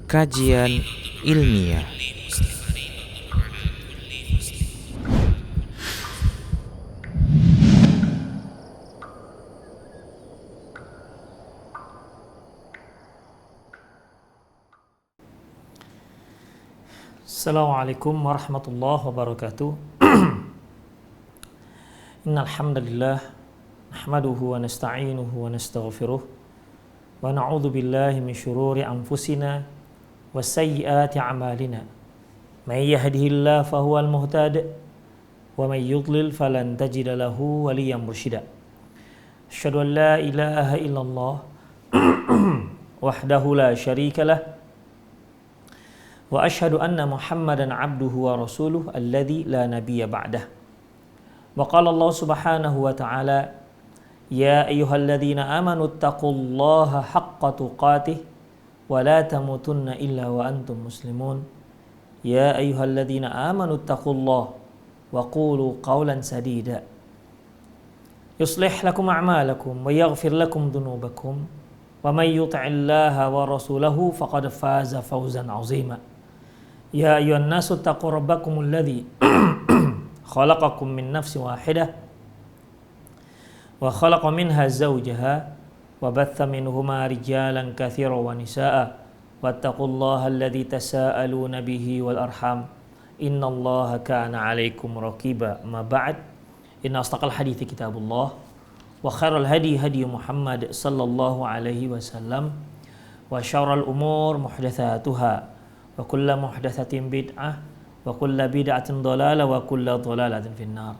Kajian ilmiah. Assalamualaikum warahmatullahi wabarakatuh. Innal hamdalillah nahmaduhu wa nasta'inuhu wa nastaghfiruh wa na'udzu billahi min shururi anfusina wa sayyiati a'malina. May yahdihillahu fahuwal muhtadi wa may yudlil falan tajida lahu waliyyan mursyida. Asyhadu an la ilaha illallah wahdahu la syarika lah wa asyhadu anna Muhammadan abduhu wa rasuluh alladzi la nabiyya ba'dah. Wa qala Allah subhanahu wa ta'ala, ya ayyuhalladzina amanu taqullaha haqqa tuqatih wa la tamutunna illa wa antum muslimun. Ya ayyuhalladzina amanu taqullaha wa qulu qawlan sadida yuslih lakum a'malakum wa yaghfir lakum dhunubakum wa may yuti'illaha wa rasulahu faqad faza fawzan 'azima. Ya ayyuhan nasu taqu rabbakumul ladzi khalaqakum min nafsin wahidah wa khalaqa minha zawjaha wa batha minhuma rijalan katsiran wa nisaa'a wattaqullaha alladzi tasaaluna bihi wal arham innallaha kana 'alaikum raqiba. Ma ba'd, inna asdaqal hadithi kitabullah wa khairal hadi hadi Muhammad sallallahu alaihi wasallam wa syarrul umur muhdatsatuha wa kullu muhdatsatin bid'ah wa kullu bid'atin dhalalah wa kullu dhalalatin finnar.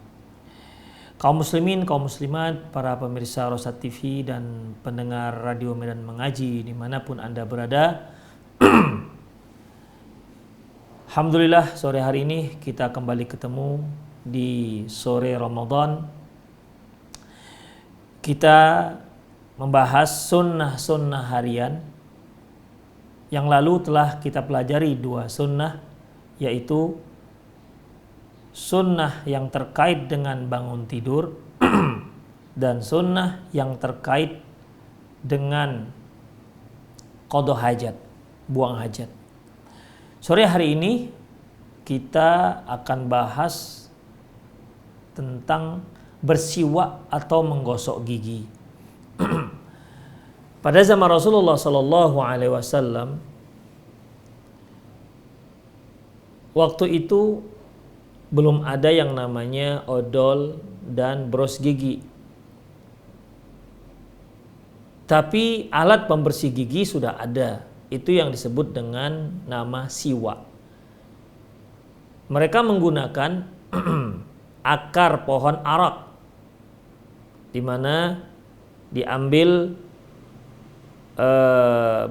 Kaum muslimin, kaum muslimat, para pemirsa Rosat TV dan pendengar Radio Medan Mengaji dimanapun Anda berada. Alhamdulillah, sore hari ini kita kembali ketemu di sore Ramadan. Kita membahas sunnah-sunnah harian. Yang lalu telah kita pelajari dua sunnah, yaitu sunnah yang terkait dengan bangun tidur dan sunnah yang terkait dengan qada hajat, buang hajat. Sore hari ini kita akan bahas tentang bersiwak atau menggosok gigi. Pada zaman Rasulullah sallallahu alaihi wasallam, waktu itu belum ada yang namanya odol dan bros gigi. Tapi alat pembersih gigi sudah ada. Itu yang disebut dengan nama siwak. Mereka menggunakan akar pohon arak, di mana diambil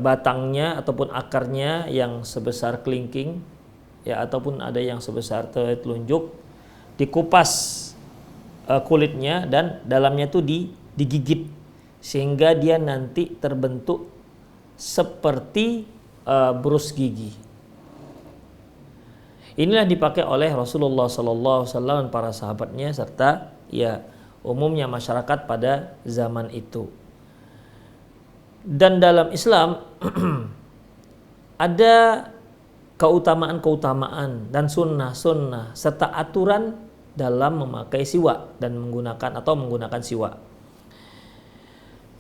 batangnya ataupun akarnya yang sebesar kelingking, ya, ataupun ada yang sebesar telunjuk, dikupas kulitnya dan dalamnya itu digigit sehingga dia nanti terbentuk seperti brus gigi. Inilah dipakai oleh Rasulullah sallallahu alaihi wasallam dan para sahabatnya serta ya umumnya masyarakat pada zaman itu. Dan dalam Islam ada keutamaan-keutamaan dan sunnah-sunnah serta aturan dalam memakai siwak dan menggunakan siwak.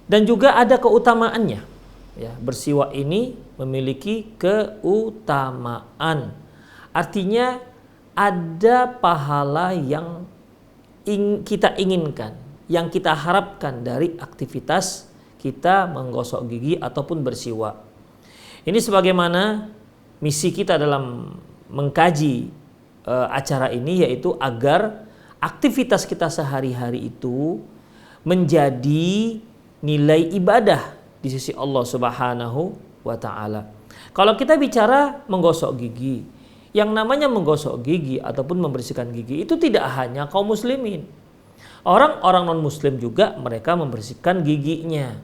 Dan juga ada keutamaannya. Ya, bersiwak ini memiliki keutamaan. Artinya ada pahala yang kita inginkan, yang kita harapkan dari aktivitas kita menggosok gigi ataupun bersiwak. Ini sebagaimana misi kita dalam mengkaji acara ini, yaitu agar aktivitas kita sehari-hari itu menjadi nilai ibadah di sisi Allah Subhanahu wa ta'ala. Kalau kita bicara menggosok gigi, yang namanya menggosok gigi ataupun membersihkan gigi itu tidak hanya kaum muslimin. Orang-orang non-muslim juga mereka membersihkan giginya.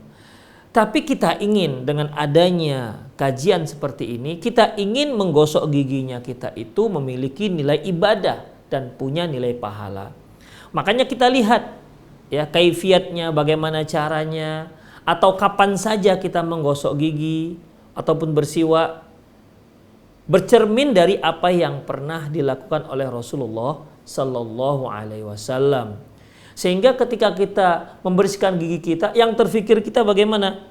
Tapi kita ingin dengan adanya kajian seperti ini, kita ingin menggosok giginya kita itu memiliki nilai ibadah dan punya nilai pahala. Makanya kita lihat ya kaifiatnya, bagaimana caranya, atau kapan saja kita menggosok gigi, ataupun bersiwak bercermin dari apa yang pernah dilakukan oleh Rasulullah Sallallahu Alaihi Wasallam. Sehingga ketika kita membersihkan gigi kita, yang terfikir kita bagaimana?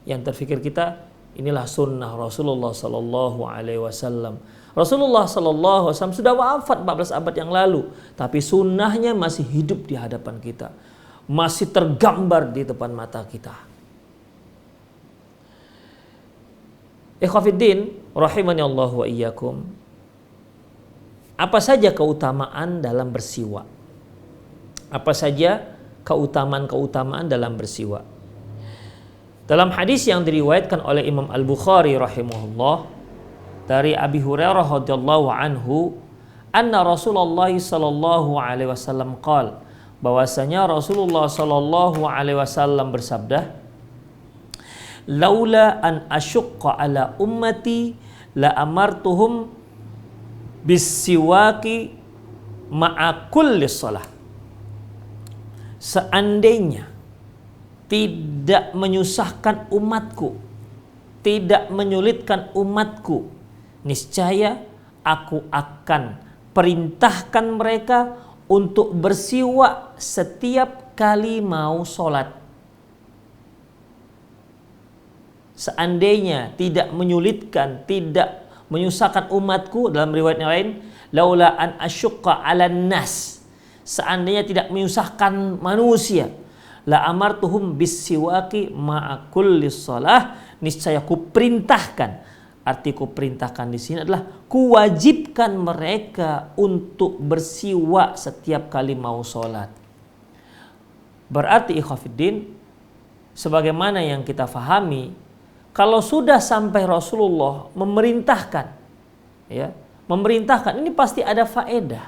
Yang terfikir kita, inilah sunnah Rasulullah Sallallahu Alaihi Wasallam. Rasulullah Sallallahu Alaihi Wasallam sudah wafat 14 abad yang lalu, tapi sunnahnya masih hidup di hadapan kita, masih tergambar di depan mata kita. Ikhwafiddin, rahimani Allah wa iyyakum. Apa saja keutamaan dalam bersiwak? Apa saja keutamaan-keutamaan dalam bersiwak? Dalam hadis yang diriwayatkan oleh Imam Al-Bukhari rahimahullah dari Abi Hurairah radhiyallahu anhu, anna Rasulullah sallallahu alaihi wasallam qala, bahwasanya Rasulullah sallallahu alaihi wasallam bersabda, laula an asyqa ala ummati la amartuhum bisiwaki ma'a kulli shalah. Seandainya tidak menyusahkan umatku, tidak menyulitkan umatku, niscaya aku akan perintahkan mereka untuk bersiwak setiap kali mau sholat. Seandainya tidak menyulitkan, tidak menyusahkan umatku, dalam riwayat yang lain, laula an asyqa 'alan nas, seandainya tidak menyusahkan manusia, la amartuhum bisiwaki ma'a kulli shalah, niscaya ku perintahkan. Arti ku perintahkan di sini adalah kuwajibkan mereka untuk bersiwak setiap kali mau sholat. Berarti ikhwafiddin, sebagaimana yang kita fahami, kalau sudah sampai Rasulullah memerintahkan, ya, memerintahkan, ini pasti ada faedah,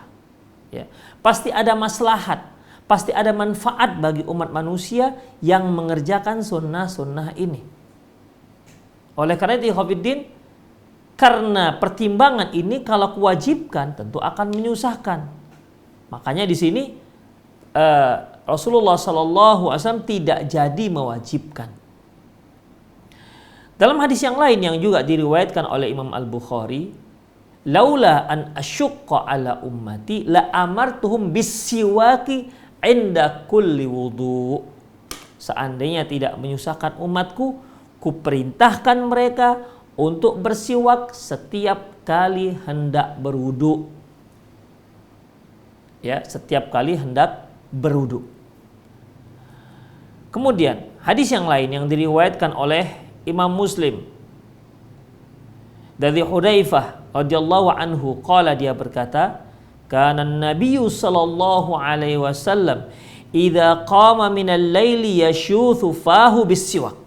ya, pasti ada maslahat, pasti ada manfaat bagi umat manusia yang mengerjakan sunnah-sunnah ini. Oleh karena itu, ikhwafiddin, karena pertimbangan ini kalau kewajibkan tentu akan menyusahkan. Makanya di sini Rasulullah Sallallahu Alaihi Wasallam tidak jadi mewajibkan. Dalam hadis yang lain yang juga diriwayatkan oleh Imam Al-Bukhari, laula an asyqa ala ummati la amartuhum bisiwaki inda kulli wudu. Seandainya tidak menyusahkan umatku, kuperintahkan mereka untuk bersiwak setiap kali hendak berwudu. Ya, setiap kali hendak berwudu. Kemudian hadis yang lain yang diriwayatkan oleh Imam Muslim dari Hudzaifah radhiyallahu anhu, qala, dia berkata, kana an-nabiyyu sallallahu alaihi wasallam idza qama minal laili yashuthu fahu bis-siwak.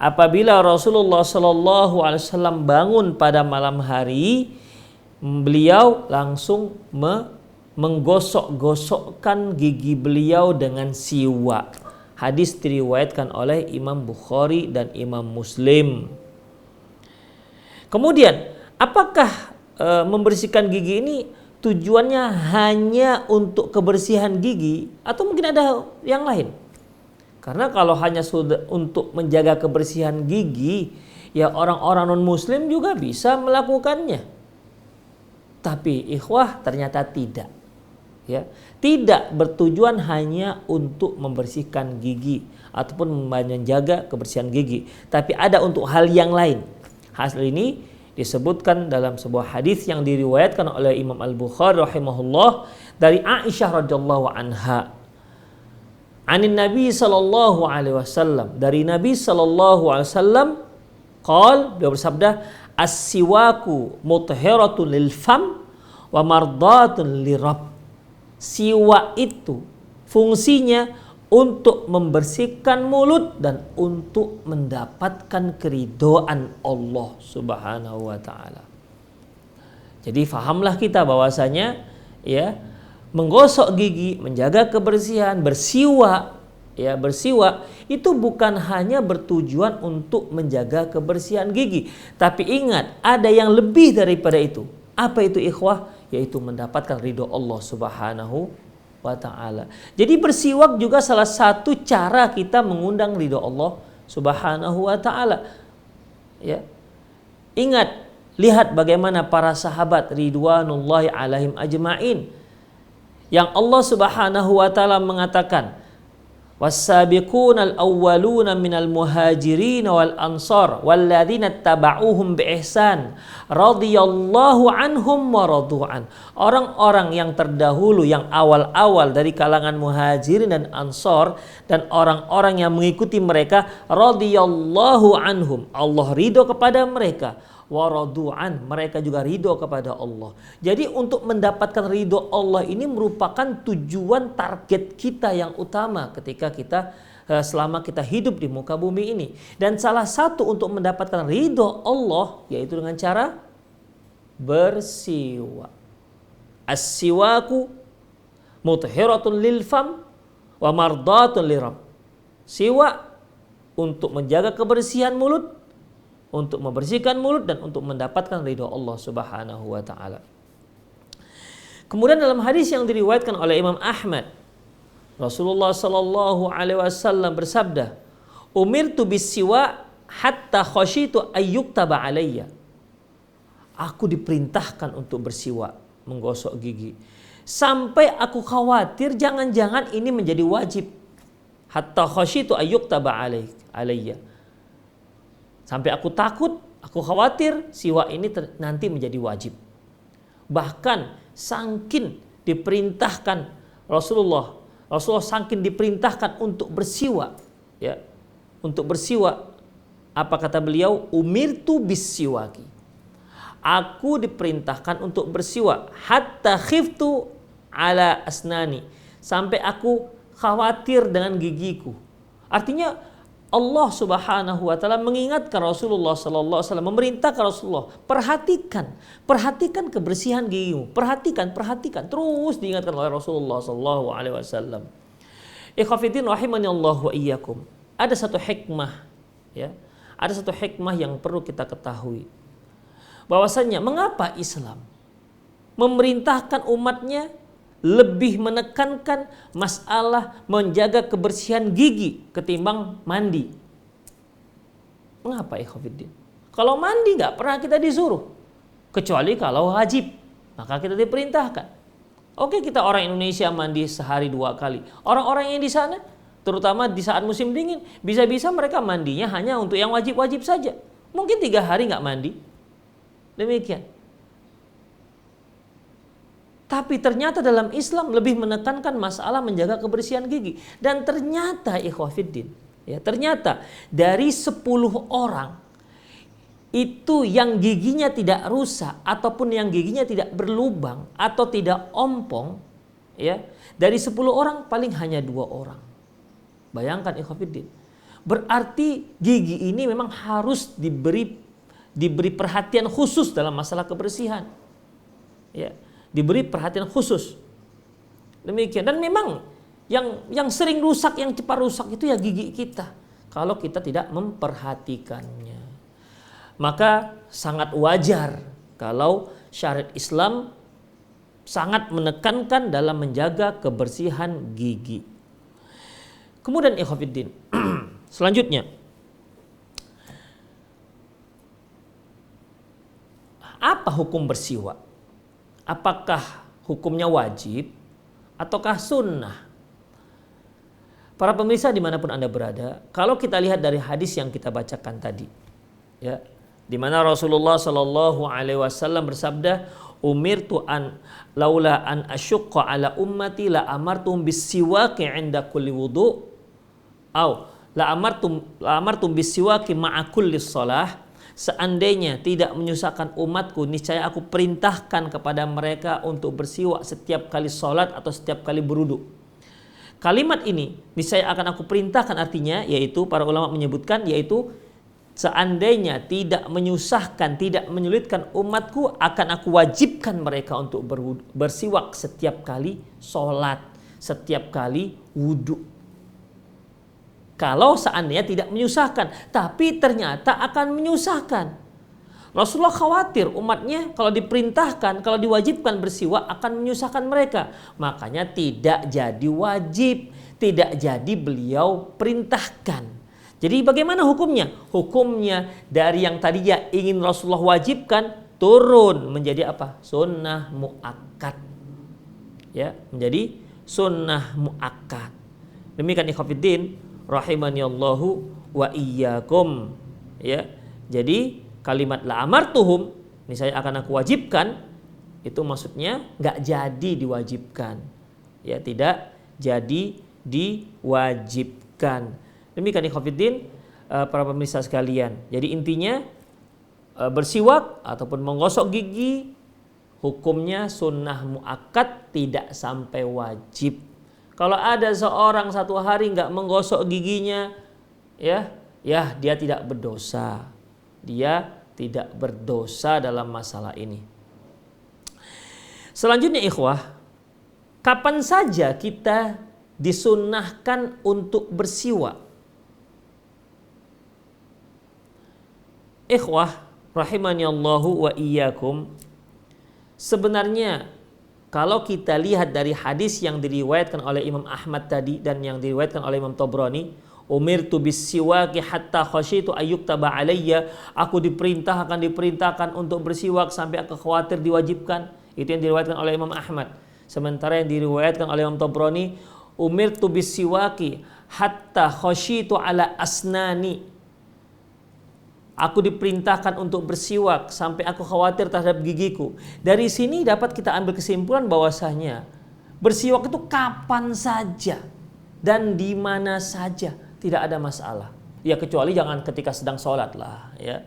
Apabila Rasulullah sallallahu alaihi wasallam bangun pada malam hari, beliau langsung menggosok-gosokkan gigi beliau dengan siwak. Hadis diriwayatkan oleh Imam Bukhari dan Imam Muslim. Kemudian, apakah membersihkan gigi ini tujuannya hanya untuk kebersihan gigi atau mungkin ada yang lain? Karena kalau hanya sudah untuk menjaga kebersihan gigi, ya orang-orang non-muslim juga bisa melakukannya. Tapi ikhwah, ternyata tidak. Ya, tidak bertujuan hanya untuk membersihkan gigi ataupun menjaga kebersihan gigi, tapi ada untuk hal yang lain. Hal ini disebutkan dalam sebuah hadis yang diriwayatkan oleh Imam Al-Bukhari rahimahullah dari Aisyah radhiyallahu anha. Anin Nabi sallallahu alaihi wasallam, dari Nabi sallallahu alaihi wasallam, qol, beliau bersabda, as-siwaku mutahhiratun lil fam wa mardatun lirabb. Siwak itu fungsinya untuk membersihkan mulut dan untuk mendapatkan keridhaan Allah Subhanahu wa taala. Jadi fahamlah kita bahwasanya, ya, menggosok gigi, menjaga kebersihan, bersiwak, ya, bersiwak itu bukan hanya bertujuan untuk menjaga kebersihan gigi, tapi ingat, ada yang lebih daripada itu. Apa itu ikhwah? Yaitu mendapatkan ridho Allah Subhanahu wa ta'ala. Jadi bersiwak juga salah satu cara kita mengundang ridho Allah Subhanahu wa ta'ala. Ya. Ingat, lihat bagaimana para sahabat ridwanullahi alaihim ajma'in yang Allah Subhanahu wa taala mengatakan, was-sabiqunal awwaluna minal muhajirin wal ansar walladzina tabauhum bi ihsan radhiyallahu anhum wa radu'an. Orang-orang yang terdahulu, yang awal-awal dari kalangan muhajirin dan ansar dan orang-orang yang mengikuti mereka, radhiyallahu anhum, Allah ridho kepada mereka, wa radu'an, mereka juga ridho kepada Allah. Jadi untuk mendapatkan ridho Allah ini merupakan tujuan target kita yang utama ketika kita selama kita hidup di muka bumi ini. Dan salah satu untuk mendapatkan ridho Allah yaitu dengan cara bersiwak. As-siwaku muthiratun lil fam wa mardatun lirabb. Siwak untuk menjaga kebersihan mulut, untuk membersihkan mulut dan untuk mendapatkan ridho Allah Subhanahu wa taala. Kemudian dalam hadis yang diriwayatkan oleh Imam Ahmad, Rasulullah sallallahu alaihi wasallam bersabda, "Umirtu bis-siwak hatta khasyitu ayyuktaba alayya." Aku diperintahkan untuk bersiwak, menggosok gigi, sampai aku khawatir jangan-jangan ini menjadi wajib. Hatta khasyitu ayyuktaba alayya. Sampai aku takut, aku khawatir siwak ini nanti menjadi wajib. Bahkan saking diperintahkan Rasulullah saking diperintahkan untuk bersiwak, ya, untuk bersiwak, apa kata beliau? Umirtu bis-siwaki. Aku diperintahkan untuk bersiwak hatta khiftu ala asnani, sampai aku khawatir dengan gigiku. Artinya Allah Subhanahu wa taala mengingatkan Rasulullah sallallahu alaihi wasallam, memerintahkan Rasulullah, perhatikan kebersihan gigimu, perhatikan, terus diingatkan oleh Rasulullah sallallahu alaihi wasallam. Ikhwatiddin rahimani Allah wa iyyakum. Ada satu hikmah, ya. Ada satu hikmah yang perlu kita ketahui. Bahwasanya mengapa Islam memerintahkan umatnya lebih menekankan masalah menjaga kebersihan gigi ketimbang mandi. Mengapa ikhwatiddin? Kalau mandi nggak pernah kita disuruh, kecuali kalau wajib, maka kita diperintahkan. Oke, kita orang Indonesia mandi sehari 2 kali. Orang-orang yang di sana, terutama di saat musim dingin, bisa-bisa mereka mandinya hanya untuk yang wajib-wajib saja. Mungkin 3 hari nggak mandi. Demikian. Tapi ternyata dalam Islam lebih menekankan masalah menjaga kebersihan gigi. Dan ternyata ikhwafiddin, ya, ternyata dari 10 orang itu yang giginya tidak rusak ataupun yang giginya tidak berlubang atau tidak ompong, ya, dari 10 orang paling hanya 2 orang. Bayangkan ikhwafiddin. Berarti gigi ini memang harus diberi perhatian khusus dalam masalah kebersihan. Ya. Diberi perhatian khusus. Demikian. Dan memang yang sering rusak, yang cepat rusak itu ya gigi kita. Kalau kita tidak memperhatikannya. Maka sangat wajar kalau syariat Islam sangat menekankan dalam menjaga kebersihan gigi. Kemudian ikhwatiddin, selanjutnya, apa hukum bersiwak? Apakah hukumnya wajib ataukah sunnah? Para pemirsa dimanapun Anda berada, kalau kita lihat dari hadis yang kita bacakan tadi, ya, di mana Rasulullah Shallallahu Alaihi Wasallam bersabda, umirtu an laula an asyukka ala ummati la amartum bisiwaki inda kulli wudu, au la amartum bisiwaki ma'a kulli shalah. Seandainya tidak menyusahkan umatku, niscaya aku perintahkan kepada mereka untuk bersiwak setiap kali sholat atau setiap kali berwudu. Kalimat ini niscaya akan aku perintahkan, artinya yaitu para ulama menyebutkan yaitu seandainya tidak menyusahkan, tidak menyulitkan umatku, akan aku wajibkan mereka untuk bersiwak setiap kali sholat, setiap kali wudu. Kalau seandainya tidak menyusahkan, tapi ternyata akan menyusahkan. Rasulullah khawatir umatnya kalau diperintahkan, kalau diwajibkan bersiwak akan menyusahkan mereka. Makanya tidak jadi wajib, tidak jadi beliau perintahkan. Jadi bagaimana hukumnya? Hukumnya dari yang tadinya ingin Rasulullah wajibkan turun menjadi apa? Sunnah muakkad. Ya, menjadi sunnah muakkad. Demikian ikhwatiddin rahimani Allahu wa iyyakum. Ya. Jadi kalimat la amartuhum, ini saya akan aku wajibkan, itu maksudnya nggak jadi diwajibkan. Ya, tidak jadi diwajibkan. Demikian ikhwatiddin para pemirsa sekalian. Jadi intinya bersiwak ataupun menggosok gigi hukumnya sunnah muakkad, tidak sampai wajib. Kalau ada seorang satu hari nggak menggosok giginya, ya dia tidak berdosa. Dia tidak berdosa dalam masalah ini. Selanjutnya ikhwah, kapan saja kita disunnahkan untuk bersiwak? Ikhwah rahimani Allahu wa iyyakum, sebenarnya kalau kita lihat dari hadis yang diriwayatkan oleh Imam Ahmad tadi dan yang diriwayatkan oleh Imam Tabrani, umirtu bis-siwaki hatta khasyitu ayyuktaba alayya, aku diperintahkan untuk bersiwak sampai aku khawatir diwajibkan. Itu yang diriwayatkan oleh Imam Ahmad. Sementara yang diriwayatkan oleh Imam Tabrani, umirtu bis-siwaki hatta khasyitu ala asnani, aku diperintahkan untuk bersiwak sampai aku khawatir terhadap gigiku. Dari sini dapat kita ambil kesimpulan bahwasanya bersiwak itu kapan saja dan di mana saja, tidak ada masalah. Ya kecuali jangan ketika sedang sholat lah, ya.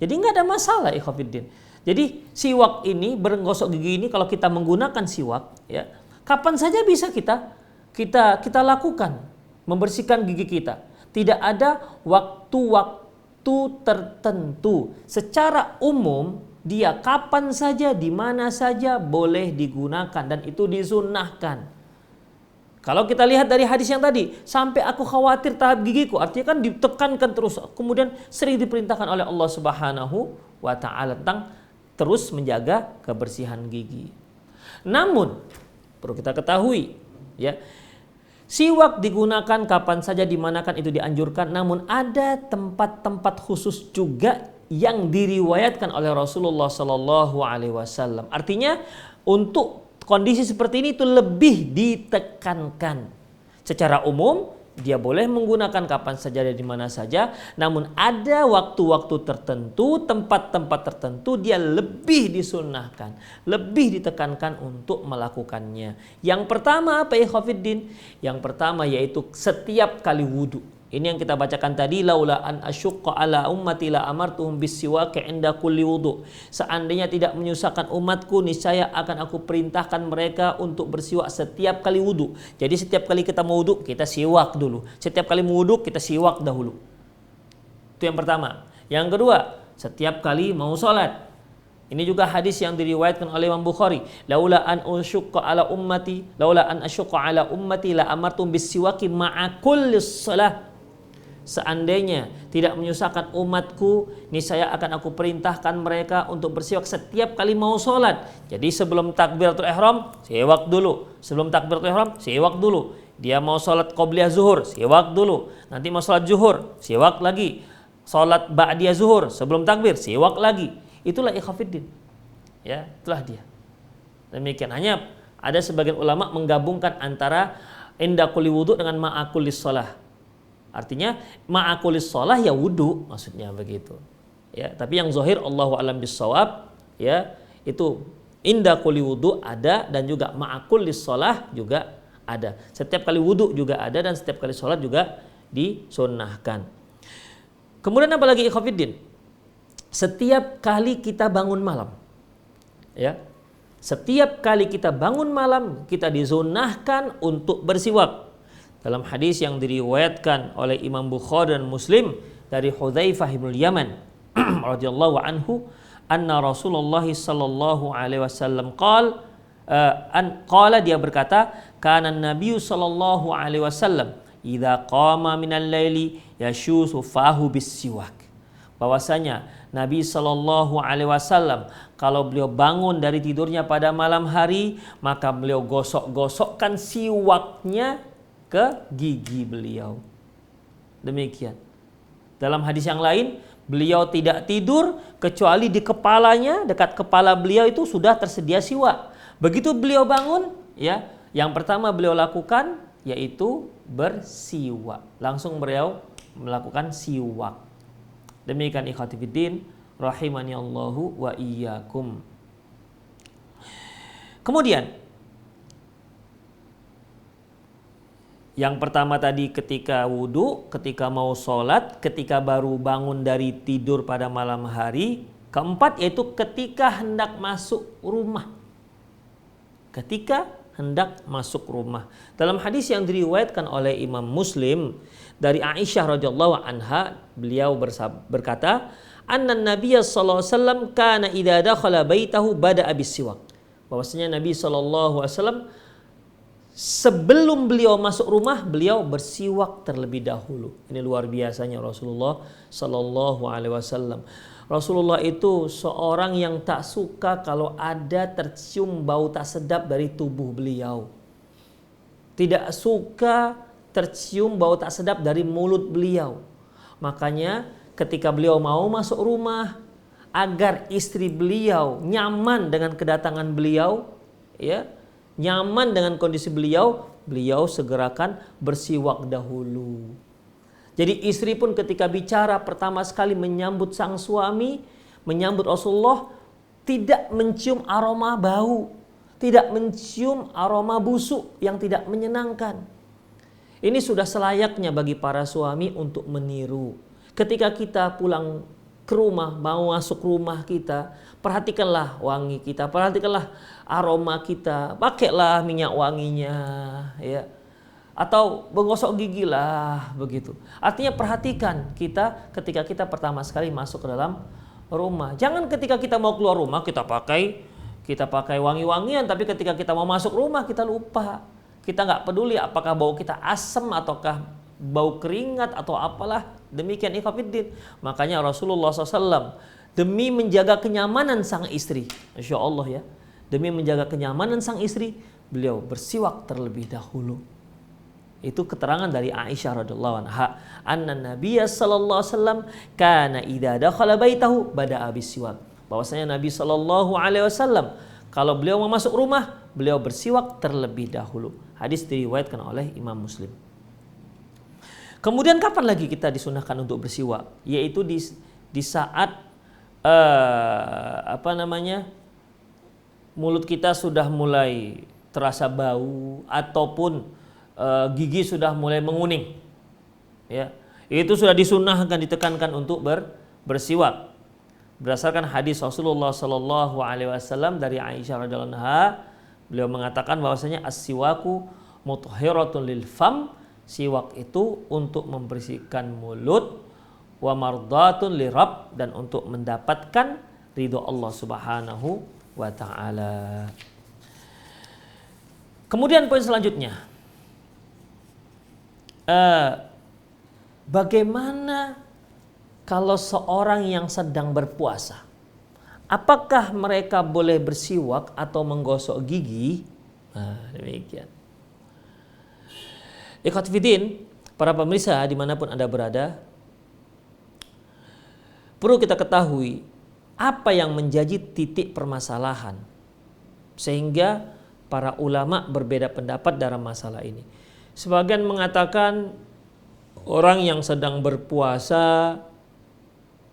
Jadi nggak ada masalah ikhwatiddin. Jadi siwak ini, bergosok gigi ini, kalau kita menggunakan siwak, ya kapan saja bisa kita lakukan membersihkan gigi kita. Tidak ada waktu-waktu tertentu. Secara umum dia kapan saja, di mana saja boleh digunakan dan itu disunnahkan. Kalau kita lihat dari hadis yang tadi, sampai aku khawatir terhadap gigiku, artinya kan ditekankan terus. Kemudian sering diperintahkan oleh Allah Subhanahu wa taala tentang terus menjaga kebersihan gigi. Namun perlu kita ketahui, ya, siwak digunakan kapan saja, dimanakan itu dianjurkan. Namun ada tempat-tempat khusus juga yang diriwayatkan oleh Rasulullah Sallallahu Alaihi Wasallam. Artinya untuk kondisi seperti ini itu lebih ditekankan. Secara umum dia boleh menggunakan kapan saja dan di mana saja. Namun ada waktu-waktu tertentu, tempat-tempat tertentu dia lebih disunnahkan, lebih ditekankan untuk melakukannya. Yang pertama apa ya ikhwatiddin? Yang pertama yaitu setiap kali wudu. Ini yang kita bacakan tadi, laula an asyqa ala ummati la amartuhum bis-siwaki 'inda kulli wudu. Seandainya tidak menyusahkan umatku, niscaya akan aku perintahkan mereka untuk bersiwak setiap kali wudu. Jadi setiap kali kita mau wudu, kita siwak dulu. Setiap kali mau wudu, kita siwak dahulu. Itu yang pertama. Yang kedua, setiap kali mau sholat. Ini juga hadis yang diriwayatkan oleh Imam Bukhari. Laula an asyqa ala ummati la amartum bis-siwaki ma'a kulli shalah. Seandainya tidak menyusahkan umatku, niscaya akan aku perintahkan mereka untuk bersiwak setiap kali mau sholat. Jadi sebelum takbiratul ihram, siwak dulu. Sebelum takbiratul ihram, siwak dulu. Dia mau sholat qobliyah zuhur, siwak dulu. Nanti mau sholat zuhur, siwak lagi. Sholat ba'diyah zuhur, sebelum takbir, siwak lagi. Itulah ikhwatiddin. Ya, itulah dia. Demikian, hanya ada sebagian ulama menggabungkan antara inda kulli wudu dengan ma'a kulli shalah. Artinya ma'akulis sholah ya wudu, maksudnya begitu. Ya, tapi yang zahir Allahu a'lam bissawab, ya, itu inda kulli wudu ada dan juga ma'akulis sholah juga ada. Setiap kali wudu juga ada dan setiap kali sholat juga disunnahkan. Kemudian apa lagi ikhwatiddin? Setiap kali kita bangun malam, ya, setiap kali kita bangun malam kita disunnahkan untuk bersiwak. Dalam hadis yang diriwayatkan oleh Imam Bukhari dan Muslim dari Hudzaifah bin Yaman radhiyallahu anhu, anna Rasulullah sallallahu alaihi wasallam qala dia berkata, kana Nabi sallallahu alaihi wasallam idza qama minal laili yashusu fahu bis-siwak. Bahwasanya Nabi sallallahu alaihi wasallam kalau beliau bangun dari tidurnya pada malam hari, maka beliau gosok-gosokkan siwaknya ke gigi beliau. Demikian. Dalam hadis yang lain, beliau tidak tidur kecuali di kepalanya, dekat kepala beliau itu sudah tersedia siwak. Begitu beliau bangun, ya, yang pertama beliau lakukan yaitu bersiwak. Langsung beliau melakukan siwak. Demikian ikhwati fiddin, rahimani Allahu wa iyyakum. Kemudian yang pertama tadi ketika wudhu, ketika mau sholat, ketika baru bangun dari tidur pada malam hari. Keempat yaitu ketika hendak masuk rumah. Ketika hendak masuk rumah. Dalam hadis yang diriwayatkan oleh Imam Muslim dari Aisyah radhiyallahu anha, beliau berkata, "Anna Nabiy sallallahu alaihi wasallam kana idza dakhala baitahu bada'a bis-siwak." Bahwasanya Nabi sallallahu alaihi wasallam sebelum beliau masuk rumah, beliau bersiwak terlebih dahulu. Ini luar biasanya Rasulullah sallallahu alaihi wasallam. Rasulullah itu seorang yang tak suka kalau ada tercium bau tak sedap dari tubuh beliau. Tidak suka tercium bau tak sedap dari mulut beliau. Makanya ketika beliau mau masuk rumah, agar istri beliau nyaman dengan kedatangan beliau, ya, nyaman dengan kondisi beliau, beliau segerakan bersiwak dahulu. Jadi istri pun ketika bicara pertama sekali menyambut sang suami, menyambut Rasulullah, tidak mencium aroma bau, tidak mencium aroma busuk yang tidak menyenangkan. Ini sudah selayaknya bagi para suami untuk meniru. Ketika kita pulang ke rumah, mau masuk rumah kita, perhatikanlah wangi kita, perhatikanlah aroma kita, pakailah minyak wanginya, ya. Atau menggosok gigi lah, begitu. Artinya perhatikan kita ketika kita pertama sekali masuk ke dalam rumah. Jangan ketika kita mau keluar rumah kita pakai wangi-wangian, tapi ketika kita mau masuk rumah kita lupa. Kita nggak peduli apakah bau kita asam ataukah bau keringat atau apalah. Demikian ikhwatiddin. Makanya Rasulullah SAW demi menjaga kenyamanan sang istri, Masya Allah ya, demi menjaga kenyamanan sang istri, beliau bersiwak terlebih dahulu. Itu keterangan dari Aisyah radhiyallahu anha, anna Nabiy sallallahu alaihi wasallam kana idza dakhala baitahu bada'a bis-siwak. Bahwasanya Nabi sallallahu alaihi wasallam kalau beliau mau masuk rumah, beliau bersiwak terlebih dahulu. Hadis diriwayatkan oleh Imam Muslim. Kemudian kapan lagi kita disunahkan untuk bersiwak? Yaitu di saat mulut kita sudah mulai terasa bau ataupun gigi sudah mulai menguning, ya, itu sudah disunahkan, ditekankan untuk bersiwak. Berdasarkan hadis Rasulullah Sallallahu Alaihi Wasallam dari Aisyah radhiyallahu anha, beliau mengatakan bahwasanya as-siwaku mutahhiratun lil fam, siwak itu untuk membersihkan mulut, wa mardatun lirabb, dan untuk mendapatkan ridho Allah Subhanahu wa taala. Kemudian poin selanjutnya, bagaimana kalau seorang yang sedang berpuasa, apakah mereka boleh bersiwak atau menggosok gigi? Nah, demikian. Ikhwati fiddin, para pemirsa dimanapun Anda berada, perlu kita ketahui apa yang menjadi titik permasalahan sehingga para ulama berbeda pendapat dalam masalah ini. Sebagian mengatakan orang yang sedang berpuasa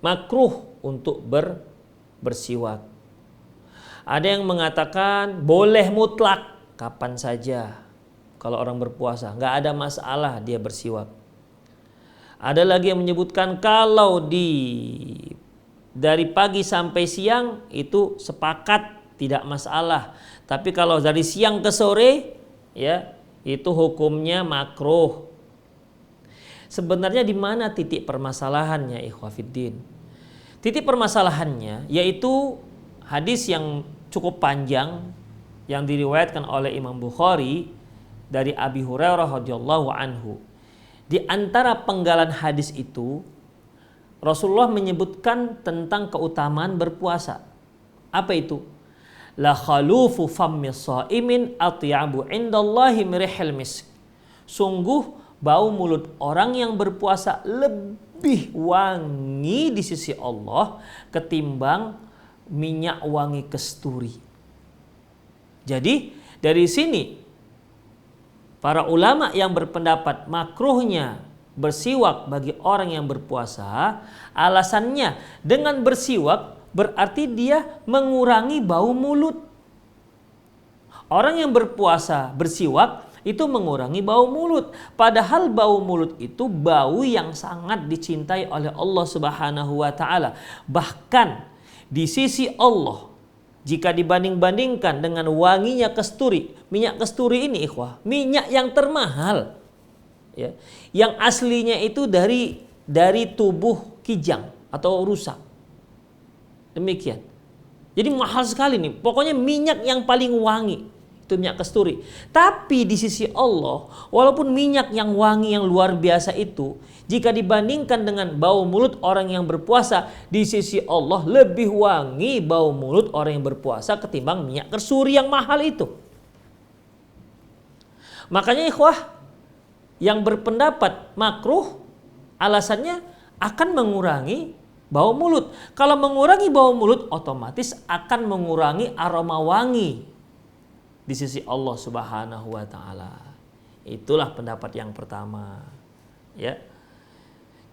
makruh untuk bersiwak. Ada yang mengatakan boleh mutlak kapan saja kalau orang berpuasa, nggak ada masalah dia bersiwak. Ada lagi yang menyebutkan kalau dari pagi sampai siang itu sepakat tidak masalah, tapi kalau dari siang ke sore, ya, itu hukumnya makruh. Sebenarnya di mana titik permasalahannya, ikhwafiddin? Titik permasalahannya yaitu hadis yang cukup panjang yang diriwayatkan oleh Imam Bukhari dari Abi Hurairah radhiyallahu anhu. Di antara penggalan hadis itu Rasulullah menyebutkan tentang keutamaan berpuasa. Apa itu? La khalufu fammi shaimin atyabu indallahi mirihil misk. Sungguh bau mulut orang yang berpuasa lebih wangi di sisi Allah ketimbang minyak wangi kasturi. Jadi dari sini para ulama yang berpendapat makruhnya bersiwak bagi orang yang berpuasa, alasannya dengan bersiwak berarti dia mengurangi bau mulut. Orang yang berpuasa bersiwak itu mengurangi bau mulut. Padahal bau mulut itu bau yang sangat dicintai oleh Allah Subhanahu wa taala. Bahkan di sisi Allah, jika dibanding-bandingkan dengan wanginya kasturi, minyak kasturi ini ikhwah, minyak yang termahal. Ya, yang aslinya itu dari tubuh kijang atau rusa. Demikian. Jadi mahal sekali nih. Pokoknya minyak yang paling wangi itu minyak kasturi. Tapi di sisi Allah, walaupun minyak yang wangi yang luar biasa itu, jika dibandingkan dengan bau mulut orang yang berpuasa, di sisi Allah lebih wangi bau mulut orang yang berpuasa ketimbang minyak kasturi yang mahal itu. Makanya ikhwah, yang berpendapat makruh alasannya akan mengurangi bau mulut. Kalau mengurangi bau mulut, otomatis akan mengurangi aroma wangi di sisi Allah Subhanahu wa taala. Itulah pendapat yang pertama. Ya.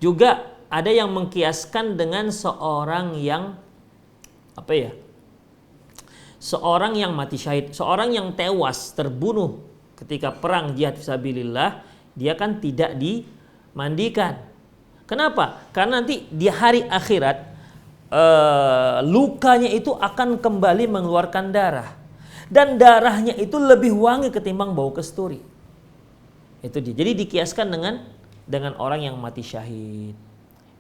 Juga ada yang mengkiaskan dengan seorang yang seorang yang mati syahid, seorang yang tewas terbunuh ketika perang jihad fisabilillah, dia kan tidak dimandikan. Kenapa? Karena nanti di hari akhirat lukanya itu akan kembali mengeluarkan darah. Dan darahnya itu lebih wangi ketimbang bau kasturi. Itu dia. Jadi dikiaskan dengan orang yang mati syahid.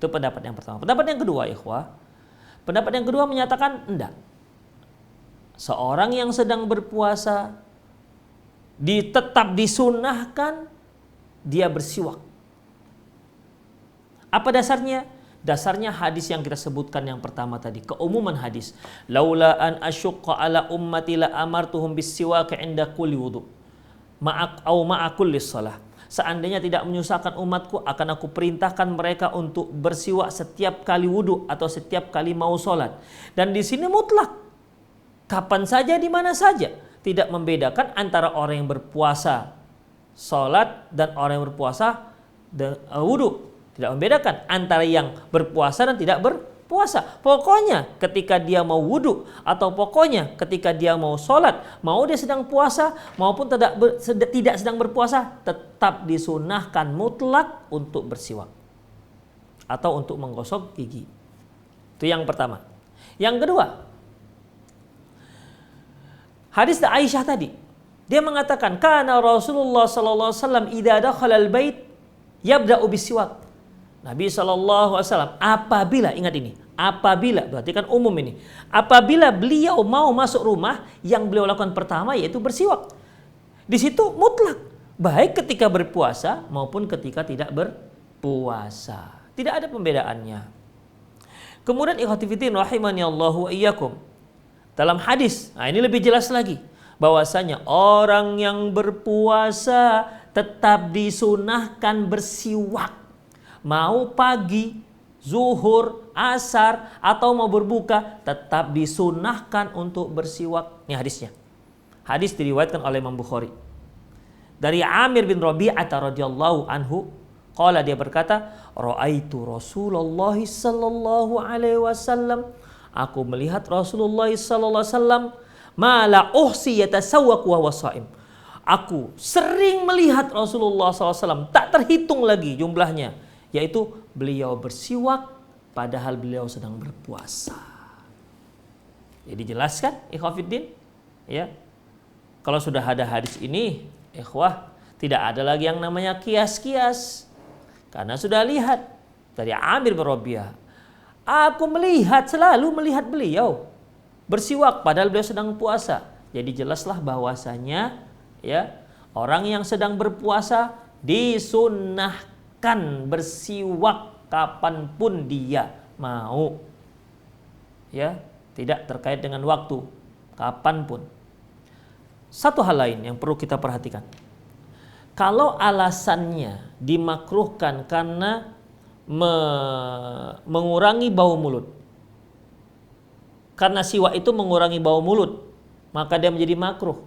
Itu pendapat yang pertama. Pendapat yang kedua, ikhwah. Pendapat yang kedua menyatakan enggak. Seorang yang sedang berpuasa tetap disunahkan dia bersiwak. Apa dasarnya? Dasarnya hadis yang kita sebutkan yang pertama tadi, keumuman hadis. Laula an asyqa ala ummati la amartuhum bis-siwak 'inda kulli wudu. Ma'a kulli shalah. Seandainya tidak menyusahkan umatku, akan aku perintahkan mereka untuk bersiwak setiap kali wudu atau setiap kali mau sholat. Dan di sini mutlak. Kapan saja, di mana saja. Tidak membedakan antara orang yang berpuasa sholat dan orang yang berpuasa wudu. Tidak membedakan antara yang berpuasa dan tidak berpuasa. Pokoknya ketika dia mau wudu atau pokoknya ketika dia mau sholat, mau dia sedang puasa maupun tidak sedang berpuasa, tetap disunahkan mutlak untuk bersiwak atau untuk menggosok gigi. Itu yang pertama. Yang kedua, hadis Aisyah tadi, dia mengatakan kana Rasulullah sallallahu alaihi wasallam idza dakhala al-bait yabda'u bis-siwak. Nabi SAW apabila, ingat ini, apabila, berarti kan umum ini, apabila beliau mau masuk rumah, yang beliau lakukan pertama yaitu bersiwak. Di situ mutlak, baik ketika berpuasa maupun ketika tidak berpuasa. Tidak ada pembedaannya. Kemudian ikhwati fillah rahimani Allahu wa iyyakum. Dalam hadis, nah ini lebih jelas lagi, bahwasanya orang yang berpuasa tetap disunahkan bersiwak. Mau pagi, zuhur, asar, atau mau berbuka, tetap disunahkan untuk bersiwak. Ini hadisnya. Hadis diriwayatkan oleh Imam Bukhari. Dari Amir bin Rabi'ah radhiyallahu anhu, qala, dia berkata, ra'aitu Rasulullah sallallahu alaihi wasallam, aku melihat Rasulullah sallallahu alaihi wasallam, ma la uhsi yatasawwaq wa huwa shaim. Aku sering melihat Rasulullah SAW, tak terhitung lagi jumlahnya, yaitu beliau bersiwak padahal beliau sedang berpuasa. Jadi jelaskan ikhwafiddin, ya. Kalau sudah ada hadis ini, ikhwah, tidak ada lagi yang namanya kias-kias. Karena sudah lihat dari Amir bin Rabi'ah, aku selalu melihat beliau bersiwak padahal beliau sedang puasa. Jadi jelaslah bahwasanya, ya, orang yang sedang berpuasa disunnahkan bersiwak kapanpun dia mau, ya, tidak terkait dengan waktu, kapanpun. Satu hal lain yang perlu kita perhatikan, Kalau alasannya dimakruhkan karena mengurangi bau mulut, karena siwak itu mengurangi bau mulut, maka dia menjadi makruh.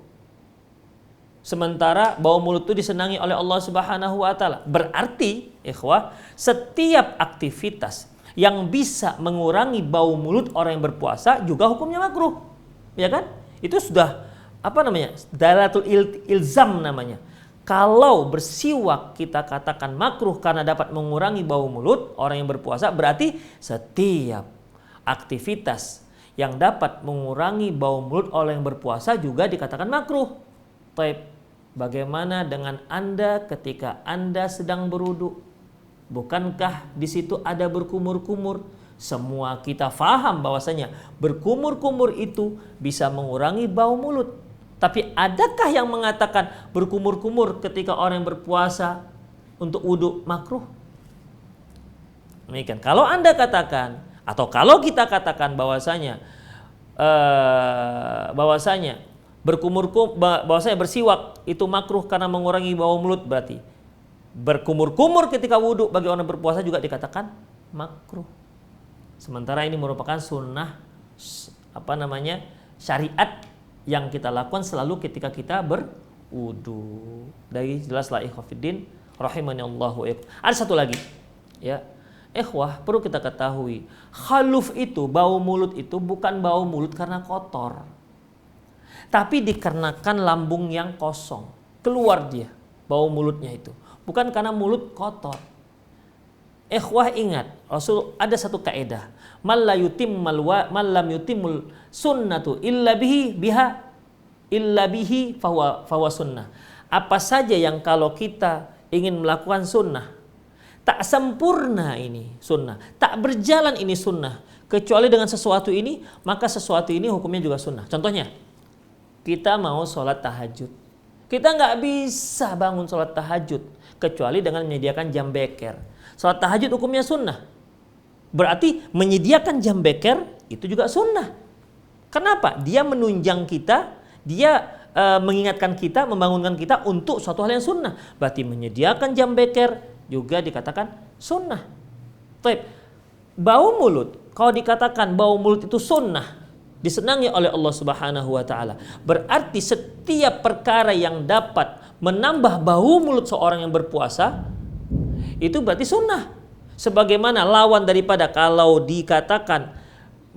Sementara bau mulut itu disenangi oleh Allah Subhanahu wa taala. Berarti, ikhwah, setiap aktivitas yang bisa mengurangi bau mulut orang yang berpuasa juga hukumnya makruh. Ya kan? Itu sudah Dalatul ilzam namanya. Kalau bersiwak kita katakan makruh karena dapat mengurangi bau mulut orang yang berpuasa, berarti setiap aktivitas yang dapat mengurangi bau mulut orang yang berpuasa juga dikatakan makruh. Baik, bagaimana dengan Anda ketika Anda sedang berwudu? Bukankah di situ ada berkumur-kumur? Semua kita faham bahwasanya berkumur-kumur itu bisa mengurangi bau mulut. Tapi adakah yang mengatakan berkumur-kumur ketika orang yang berpuasa untuk wudu makruh? Demikian. Kalau Anda katakan atau kalau kita katakan bahwasanya bahwasanya bersiwak itu makruh karena mengurangi bau mulut, berarti berkumur-kumur ketika wudu bagi orang berpuasa juga dikatakan makruh. Sementara ini merupakan sunnah syariat yang kita lakukan selalu ketika kita berwudu. Dari jelaslah ikhwatiddin rahimani Allah wa iyyakum. Ada satu lagi, ya. Ikhwah, perlu kita ketahui, khaluf itu, bau mulut itu bukan bau mulut karena kotor. Tapi dikarenakan lambung yang kosong, keluar dia bau mulutnya itu. Bukan karena mulut kotor. Ikhwah, ingat, Rasul ada satu kaidah, man lam yutimul sunnatu illa bihi fahuwa sunnah. Apa saja yang kalau kita ingin melakukan sunnah, tak sempurna ini sunnah, tak berjalan ini sunnah, kecuali dengan sesuatu ini, maka sesuatu ini hukumnya juga sunnah. Contohnya, kita mau sholat tahajud, kita nggak bisa bangun sholat tahajud kecuali dengan menyediakan jam beker. Sholat tahajud hukumnya sunnah. Berarti menyediakan jam beker itu juga sunnah. Kenapa? Dia menunjang kita, dia mengingatkan kita, membangunkan kita untuk suatu hal yang sunnah. Berarti menyediakan jam beker juga dikatakan sunnah. Baik. Bau mulut, kalau dikatakan bau mulut itu sunnah, disenangi oleh Allah Subhanahu wa taala, berarti setiap perkara yang dapat menambah bau mulut seorang yang berpuasa itu berarti sunnah. Sebagaimana lawan daripada kalau dikatakan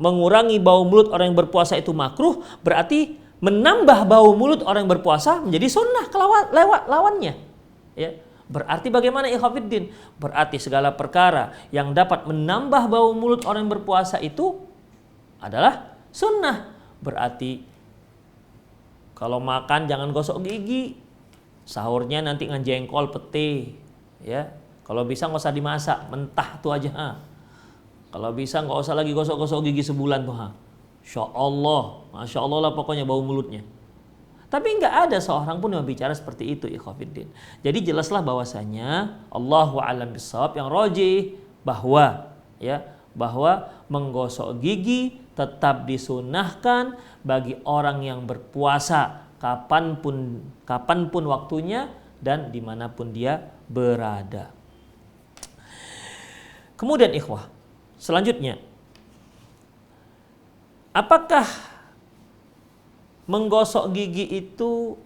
mengurangi bau mulut orang yang berpuasa itu makruh, berarti menambah bau mulut orang yang berpuasa menjadi sunnah lewat lawannya. Ya. Berarti bagaimana ikhwatiddin? Berarti segala perkara yang dapat menambah bau mulut orang yang berpuasa itu adalah sunnah. Berarti kalau makan jangan gosok gigi, sahurnya nanti dengan jengkol pete, ya. Kalau bisa nggak usah dimasak, mentah tuh aja. Kalau bisa nggak usah lagi gosok-gosok gigi sebulan tuh. Masya Allah lah pokoknya bau mulutnya. Tapi nggak ada seorang pun yang bicara seperti itu, ikhwatiddin. Jadi jelaslah bahwasanya Allahu a'lam bishawab, yang rajih bahwa menggosok gigi tetap disunahkan bagi orang yang berpuasa kapanpun waktunya dan dimanapun dia berada. Kemudian ikhwah, selanjutnya, apakah menggosok gigi itu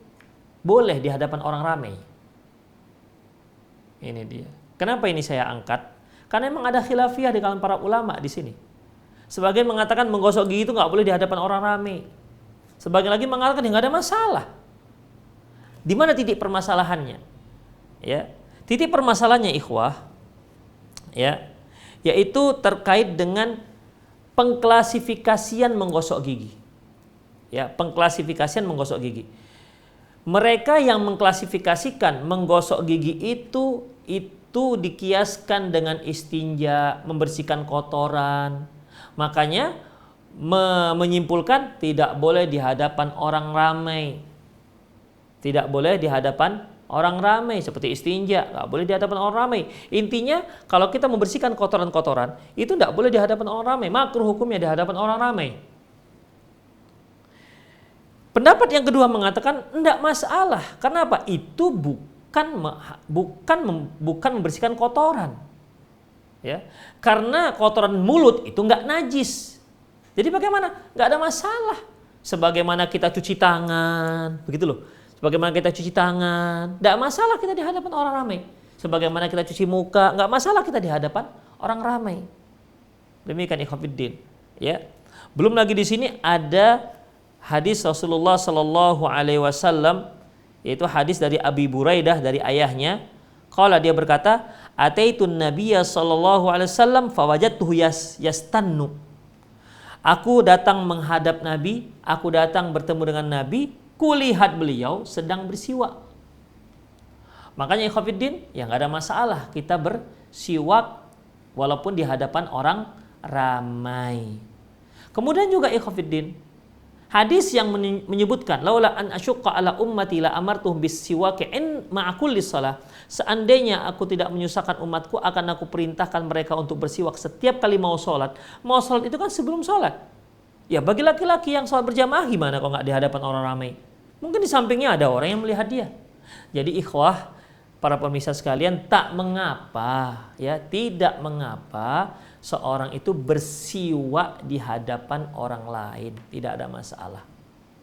boleh di hadapan orang ramai? Ini dia. Kenapa ini saya angkat? Karena memang ada khilafiyah di kalangan para ulama di sini. Sebagian mengatakan menggosok gigi itu nggak boleh di hadapan orang ramai. Sebagian lagi mengatakan nggak ada masalah. Di mana titik permasalahannya? Ya, titik permasalahannya ikhwah, ya, yaitu terkait dengan pengklasifikasian menggosok gigi. Ya, pengklasifikasian menggosok gigi. Mereka yang mengklasifikasikan menggosok gigi itu dikiaskan dengan istinja, membersihkan kotoran. Makanya menyimpulkan tidak boleh di hadapan orang ramai. Tidak boleh di hadapan orang ramai, seperti istinja, nggak boleh di hadapan orang ramai. Intinya kalau kita membersihkan kotoran-kotoran itu nggak boleh di hadapan orang ramai, makruh hukumnya di hadapan orang ramai. Pendapat yang kedua mengatakan enggak masalah. Kenapa? Itu bukan membersihkan kotoran. Ya. Karena kotoran mulut itu nggak najis. Jadi bagaimana? Nggak ada masalah. Sebagaimana kita cuci tangan, begitu loh. Sebagaimana kita cuci tangan, nggak masalah kita di hadapan orang ramai. Sebagaimana kita cuci muka, nggak masalah kita di hadapan orang ramai. Demikian ikhwatiddin. Ya. Belum lagi di sini ada hadis Rasulullah Sallallahu Alaihi Wasallam, yaitu hadis dari Abi Buraidah dari ayahnya. Qala, dia berkata, ataitun nabiyya sallallahu alaihi wasallam fawajadtuhu yastannu. Aku datang menghadap Nabi, aku datang bertemu dengan Nabi, kulihat beliau sedang bersiwak. Makanya ikhwatiddin, ya nggak ada masalah kita bersiwak walaupun di hadapan orang ramai. Kemudian juga ikhwatiddin, hadis yang menyebutkan laula an asyqa ala ummati la amartuhum bis-siwaki in ma'a kulli shalah. Seandainya aku tidak menyusahkan umatku, akan aku perintahkan mereka untuk bersiwak setiap kali mau sholat. Mau sholat itu kan sebelum sholat. Ya bagi laki-laki yang sholat berjamaah gimana kalau nggak di hadapan orang ramai? Mungkin di sampingnya ada orang yang melihat dia. Jadi ikhwah, para pemirsa sekalian, tak mengapa, ya tidak mengapa seorang itu bersiwak di hadapan orang lain, tidak ada masalah.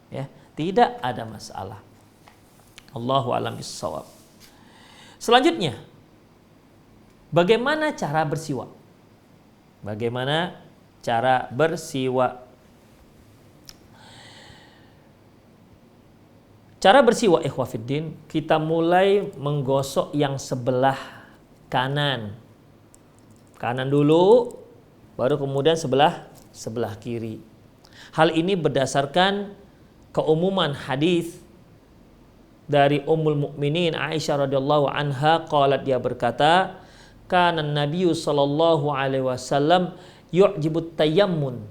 Ya, tidak ada masalah. Allahu a'lam bissawab. Selanjutnya, bagaimana cara bersiwak? Bagaimana cara bersiwak? Cara bersiwak ikhwafiddin, kita mulai menggosok yang sebelah kanan. Kanan dulu, baru kemudian sebelah kiri. Hal ini berdasarkan keumuman hadis dari Ummul Mukminin Aisyah radhiyallahu anha, qalat, dia berkata, kana Nabi sallallahu alaihi wasallam yu'jibut tayammun.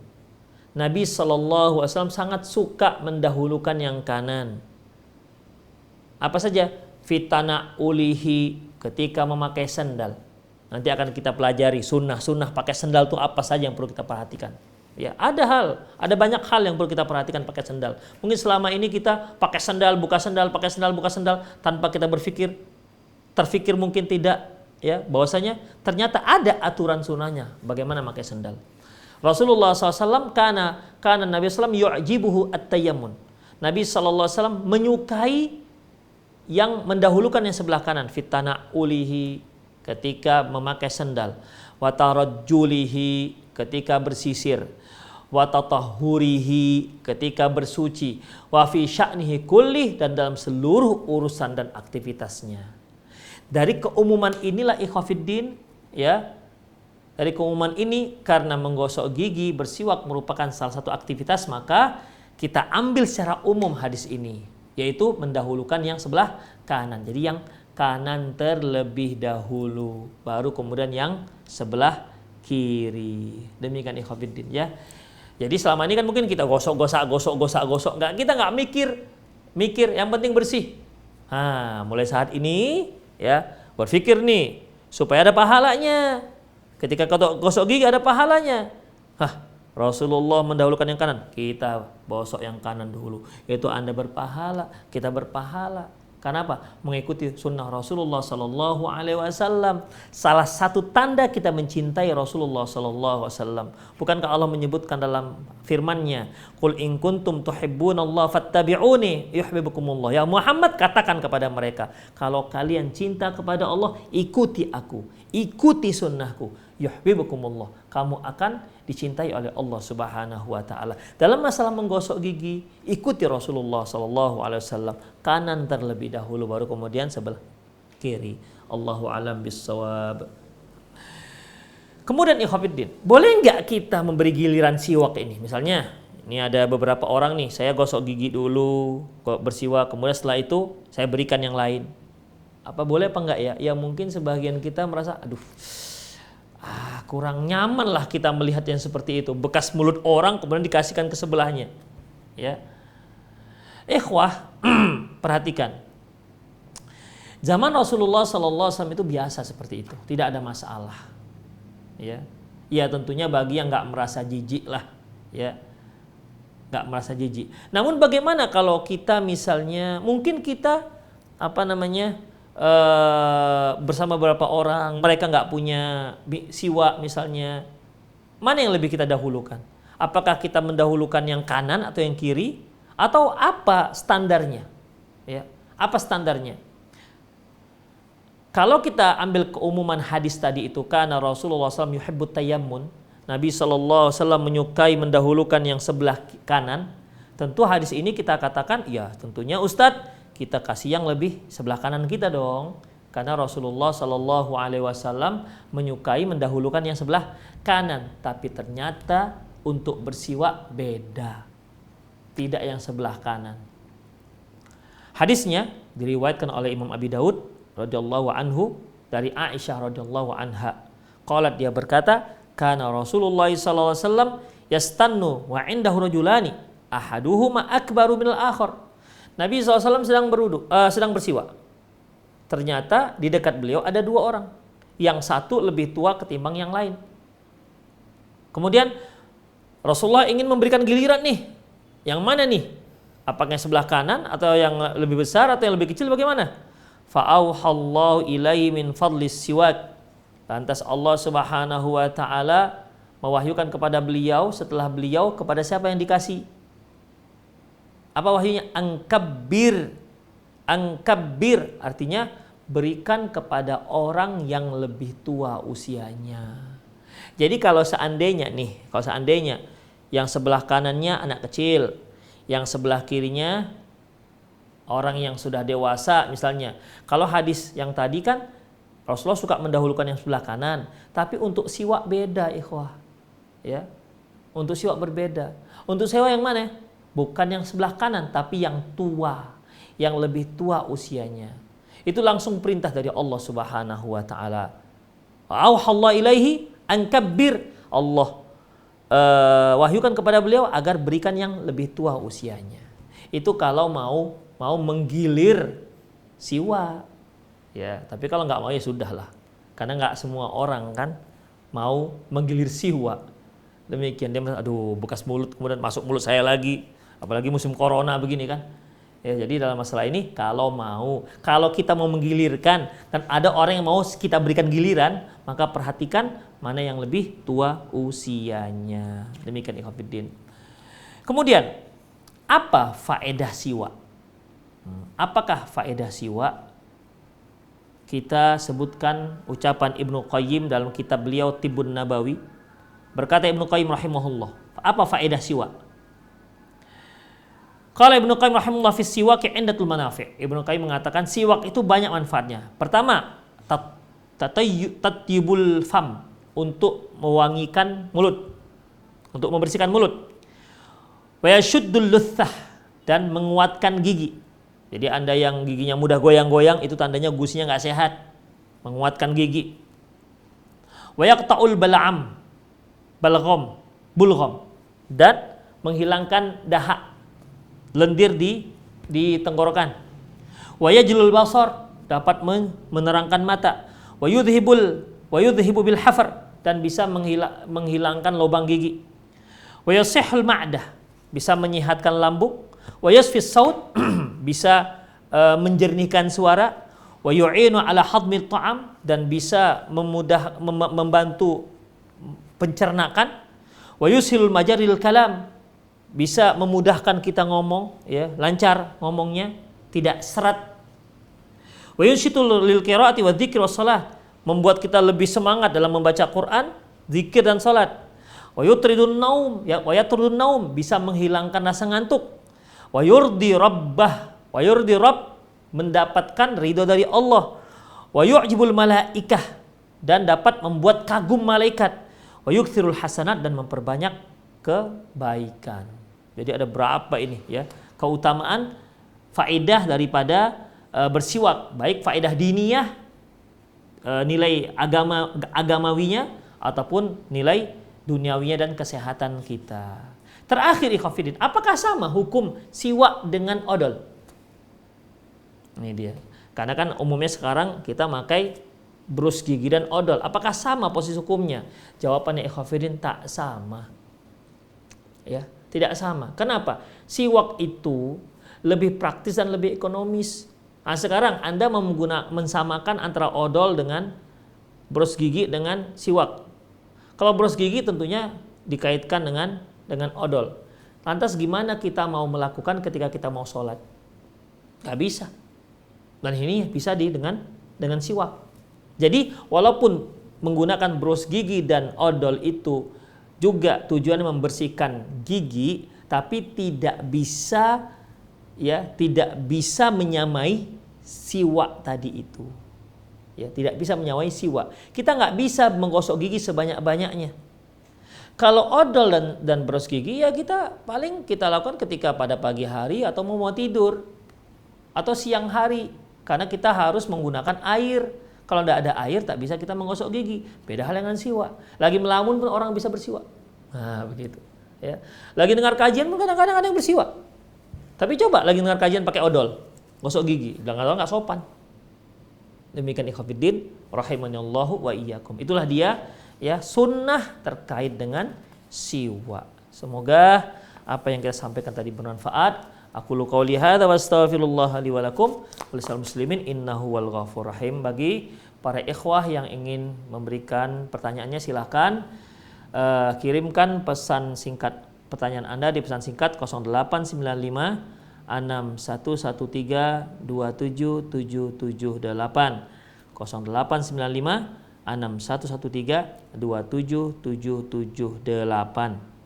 Nabi sallallahu alaihi wasallam sangat suka mendahulukan yang kanan. Apa saja? Fitana ulihi, ketika memakai sandal. Nanti akan kita pelajari sunnah pakai sandal itu apa saja yang perlu kita perhatikan. Ya, ada banyak hal yang perlu kita perhatikan pakai sandal. Mungkin selama ini kita pakai sandal, buka sandal tanpa kita terfikir mungkin tidak, ya, bahwasanya ternyata ada aturan sunnahnya bagaimana pakai sandal. Rasulullah SAW kana Nabi SAW yu'jibuhu at-tayammun. Nabi SAW menyukai yang mendahulukan yang sebelah kanan, fitana ulihi, ketika memakai sandal, wa tarajjulihi, ketika bersisir, wa tatahhurihi, ketika bersuci, wa fi sya'nihi kullih, dan dalam seluruh urusan dan aktivitasnya. Dari keumuman inilah ikhwafiddin, ya, dari keumuman ini, karena menggosok gigi, bersiwak merupakan salah satu aktivitas, maka kita ambil secara umum hadis ini, yaitu mendahulukan yang sebelah kanan. Jadi yang kanan terlebih dahulu, baru kemudian yang sebelah kiri. Demikian ikhwatiddin, ya. Jadi selama ini kan mungkin kita gosok, kita nggak mikir, yang penting bersih. Mulai saat ini, ya, berpikir nih supaya ada pahalanya. Ketika gosok gigi ada pahalanya. Rasulullah mendahulukan yang kanan, kita gosok yang kanan dulu. Itu Anda berpahala, kita berpahala. Kenapa? Mengikuti sunnah Rasulullah Sallallahu Alaihi Wasallam. Salah satu tanda kita mencintai Rasulullah Sallallahu Alaihi Wasallam. Bukankah Allah menyebutkan dalam firman-Nya, "Qul in kuntum tuhibbunallaha fattabi'uni yuhibbukumullah." Ya Muhammad, katakan kepada mereka, kalau kalian cinta kepada Allah, ikuti aku, ikuti sunnahku, yuhibbukumullah. Kamu akan dicintai oleh Allah Subhanahu wa taala. Dalam masalah menggosok gigi, ikuti Rasulullah sallallahu alaihi wasallam, kanan terlebih dahulu baru kemudian sebelah kiri. Allahu alam bissawab. Kemudian ikhwatiddin, boleh enggak kita memberi giliran siwak ini? Misalnya, ini ada beberapa orang nih, saya gosok gigi dulu, bersiwak, kemudian setelah itu saya berikan yang lain. Apa boleh apa enggak ya? Ya mungkin sebagian kita merasa, kurang nyaman lah kita melihat yang seperti itu, bekas mulut orang kemudian dikasihkan ke sebelahnya, ya. Ikhwah, perhatikan, zaman Rasulullah SAW itu biasa seperti itu, tidak ada masalah, ya. Ya tentunya bagi yang nggak merasa jijik lah, ya, nggak merasa jijik. Namun bagaimana kalau kita misalnya, mungkin kita bersama beberapa orang, mereka nggak punya siwak misalnya, mana yang lebih kita dahulukan? Apakah kita mendahulukan yang kanan atau yang kiri? Atau apa standarnya? Ya, apa standarnya? Kalau kita ambil keumuman hadis tadi itu, karena Rasulullah SAW yuhibbut tayammun, Nabi SAW menyukai mendahulukan yang sebelah kanan. Tentu hadis ini kita katakan, ya tentunya Ustadz, kita kasih yang lebih sebelah kanan kita dong. Karena Rasulullah SAW menyukai mendahulukan yang sebelah kanan. Tapi ternyata untuk bersiwak beda. Tidak yang sebelah kanan. Hadisnya diriwayatkan oleh Imam Abi Daud radhiyallahu anhu dari Aisyah radhiyallahu anha. Qalat, dia berkata, kana Rasulullah sallallahu alaihi wasallam yastannu wa indahu rajulani ahaduhuma akbaru minal akhar. Nabi SAW sedang bersiwak. Ternyata di dekat beliau ada dua orang. Yang satu lebih tua ketimbang yang lain. Kemudian Rasulullah ingin memberikan giliran nih. Yang mana nih? Apakah yang sebelah kanan atau yang lebih besar atau yang lebih kecil, bagaimana? Fa'auhallahu ilaihi min fadlis siwak. Lantas Allah Subhanahu wa taala mewahyukan kepada beliau, setelah beliau kepada siapa yang dikasih? Apa wahyunya? Angkabbir. Angkabbir artinya berikan kepada orang yang lebih tua usianya. Jadi kalau seandainya yang sebelah kanannya anak kecil, yang sebelah kirinya orang yang sudah dewasa misalnya. Kalau hadis yang tadi kan Rasulullah suka mendahulukan yang sebelah kanan, tapi untuk siwak beda, ikhwah. Ya. Untuk siwak berbeda. Untuk siwak yang mana? Bukan yang sebelah kanan, tapi yang tua, yang lebih tua usianya. Itu langsung perintah dari Allah Subhanahu wa taala. Auhallahu ilaihi an kabbir. Allah wahyukan kepada beliau agar berikan yang lebih tua usianya. Itu kalau mau menggilir siwak. Ya, tapi kalau nggak mau ya sudahlah. Karena nggak semua orang kan mau menggilir siwak. Demikian dia merasa, aduh bekas mulut kemudian masuk mulut saya lagi. Apalagi musim corona begini kan. Ya, jadi dalam masalah ini kalau kita mau menggilirkan dan ada orang yang mau kita berikan giliran, maka perhatikan mana yang lebih tua usianya. Demikian ikhwan fillah. Kemudian apa faedah siwak? Apakah faedah siwak? Kita sebutkan ucapan Ibnu Qayyim dalam kitab beliau Tibbun Nabawi. Berkata Ibnu Qayyim rahimahullah, apa faedah siwak? Kalau Ibnu Qayyim rahimahullah fi siwak indatul manafi'. Ibnu Qayyim mengatakan siwak itu banyak manfaatnya. Pertama, tatyibul fam, untuk mewangikan mulut, untuk membersihkan mulut. Wa yashuddul luthah, dan menguatkan gigi. Jadi Anda yang giginya mudah goyang-goyang, itu tandanya gusinya nggak sehat. Menguatkan gigi. Wa yaqta'ul bulgham, dan menghilangkan dahak, lendir di tenggorokan. Wa yajlul basar, dapat menerangkan mata. Wa yudhibu bil hafar, dan bisa menghilangkan lubang gigi. Wa yasihhul ma'dah, bisa menyehatkan lambung. Wa yasfis saut, bisa menjernihkan suara. Wa yu'inu ala hadmil ta'am, dan bisa membantu pencernaan. Wa yushilul majaril kalam, bisa memudahkan kita ngomong, ya, lancar ngomongnya, tidak serat. Wa yunshitul lil qiraati wa dzikri was shalah, membuat kita lebih semangat dalam membaca Quran, zikir dan salat. Wa yutridun naum, bisa menghilangkan rasa ngantuk. Wa yurdi rabb, mendapatkan ridho dari Allah. Wa yu'jibul malaikah, dan dapat membuat kagum malaikat. Wa yukthirul hasanat, dan memperbanyak kebaikan. Jadi ada berapa ini ya keutamaan faedah daripada bersiwak, baik faedah diniyah, nilai agamawinya, ataupun nilai duniawinya dan kesehatan kita. Terakhir ikhwafidin, apakah sama hukum siwak dengan odol? Ini dia. Karena kan umumnya sekarang kita pakai brus gigi dan odol. Apakah sama posisi hukumnya? Jawabannya ikhwafidin, tak sama. Ya, tidak sama. Kenapa? Siwak itu lebih praktis dan lebih ekonomis. Nah, sekarang Anda mensamakan antara odol dengan boros gigi dengan siwak. Kalau boros gigi tentunya dikaitkan dengan odol. Lantas gimana kita mau melakukan ketika kita mau sholat? Gak bisa. Dan ini bisa dengan siwak. Jadi walaupun menggunakan boros gigi dan odol itu juga tujuannya membersihkan gigi, tapi tidak bisa menyamai siwak tadi itu. Ya, tidak bisa menyamai siwak. Kita nggak bisa menggosok gigi sebanyak-banyaknya. Kalau odol dan boros gigi ya kita lakukan ketika pada pagi hari atau mau tidur atau siang hari, karena kita harus menggunakan air. Kalau tidak ada air tak bisa kita menggosok gigi. Beda hal dengan siwak. Lagi melamun pun orang bisa bersiwak. Nah begitu. Ya. Lagi dengar kajian pun kadang-kadang ada yang bersiwak. Tapi coba lagi dengar kajian pakai odol, gosok gigi, nggak sopan. Demikian ikhwatiddin rahimanallahu wa iyyakum. Itulah dia ya sunnah terkait dengan siwak. Semoga apa yang kita sampaikan tadi bermanfaat. Aqulu qouli hadza wa astaghfirullah li wa lakum wa lisal muslimin innahu wal ghafurur rahim. Bagi para ikhwah yang ingin memberikan pertanyaannya silahkan kirimkan pesan singkat pertanyaan Anda di pesan singkat 0895 6113 27778 0895 6113 27778.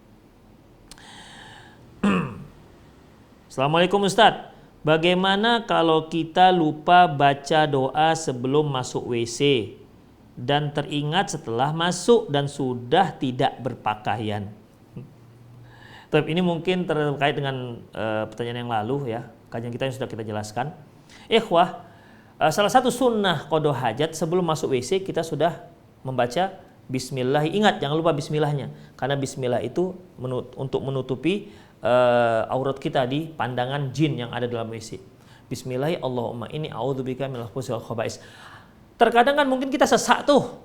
Assalamualaikum Ustadz, bagaimana kalau kita lupa baca doa sebelum masuk WC dan teringat setelah masuk dan sudah tidak berpakaian? Tapi ini mungkin terkait dengan pertanyaan yang lalu ya, kajian kita yang sudah kita jelaskan. Ikhwah, salah satu sunnah qada hajat sebelum masuk WC kita sudah membaca bismillah. Ingat jangan lupa bismillahnya, karena bismillah itu untuk menutupi aurat kita di pandangan jin yang ada dalam WC. Bismillah Allahumma inni a'udzubika minal khubuthi wal khaba'is. Terkadang kan mungkin kita sesak tuh,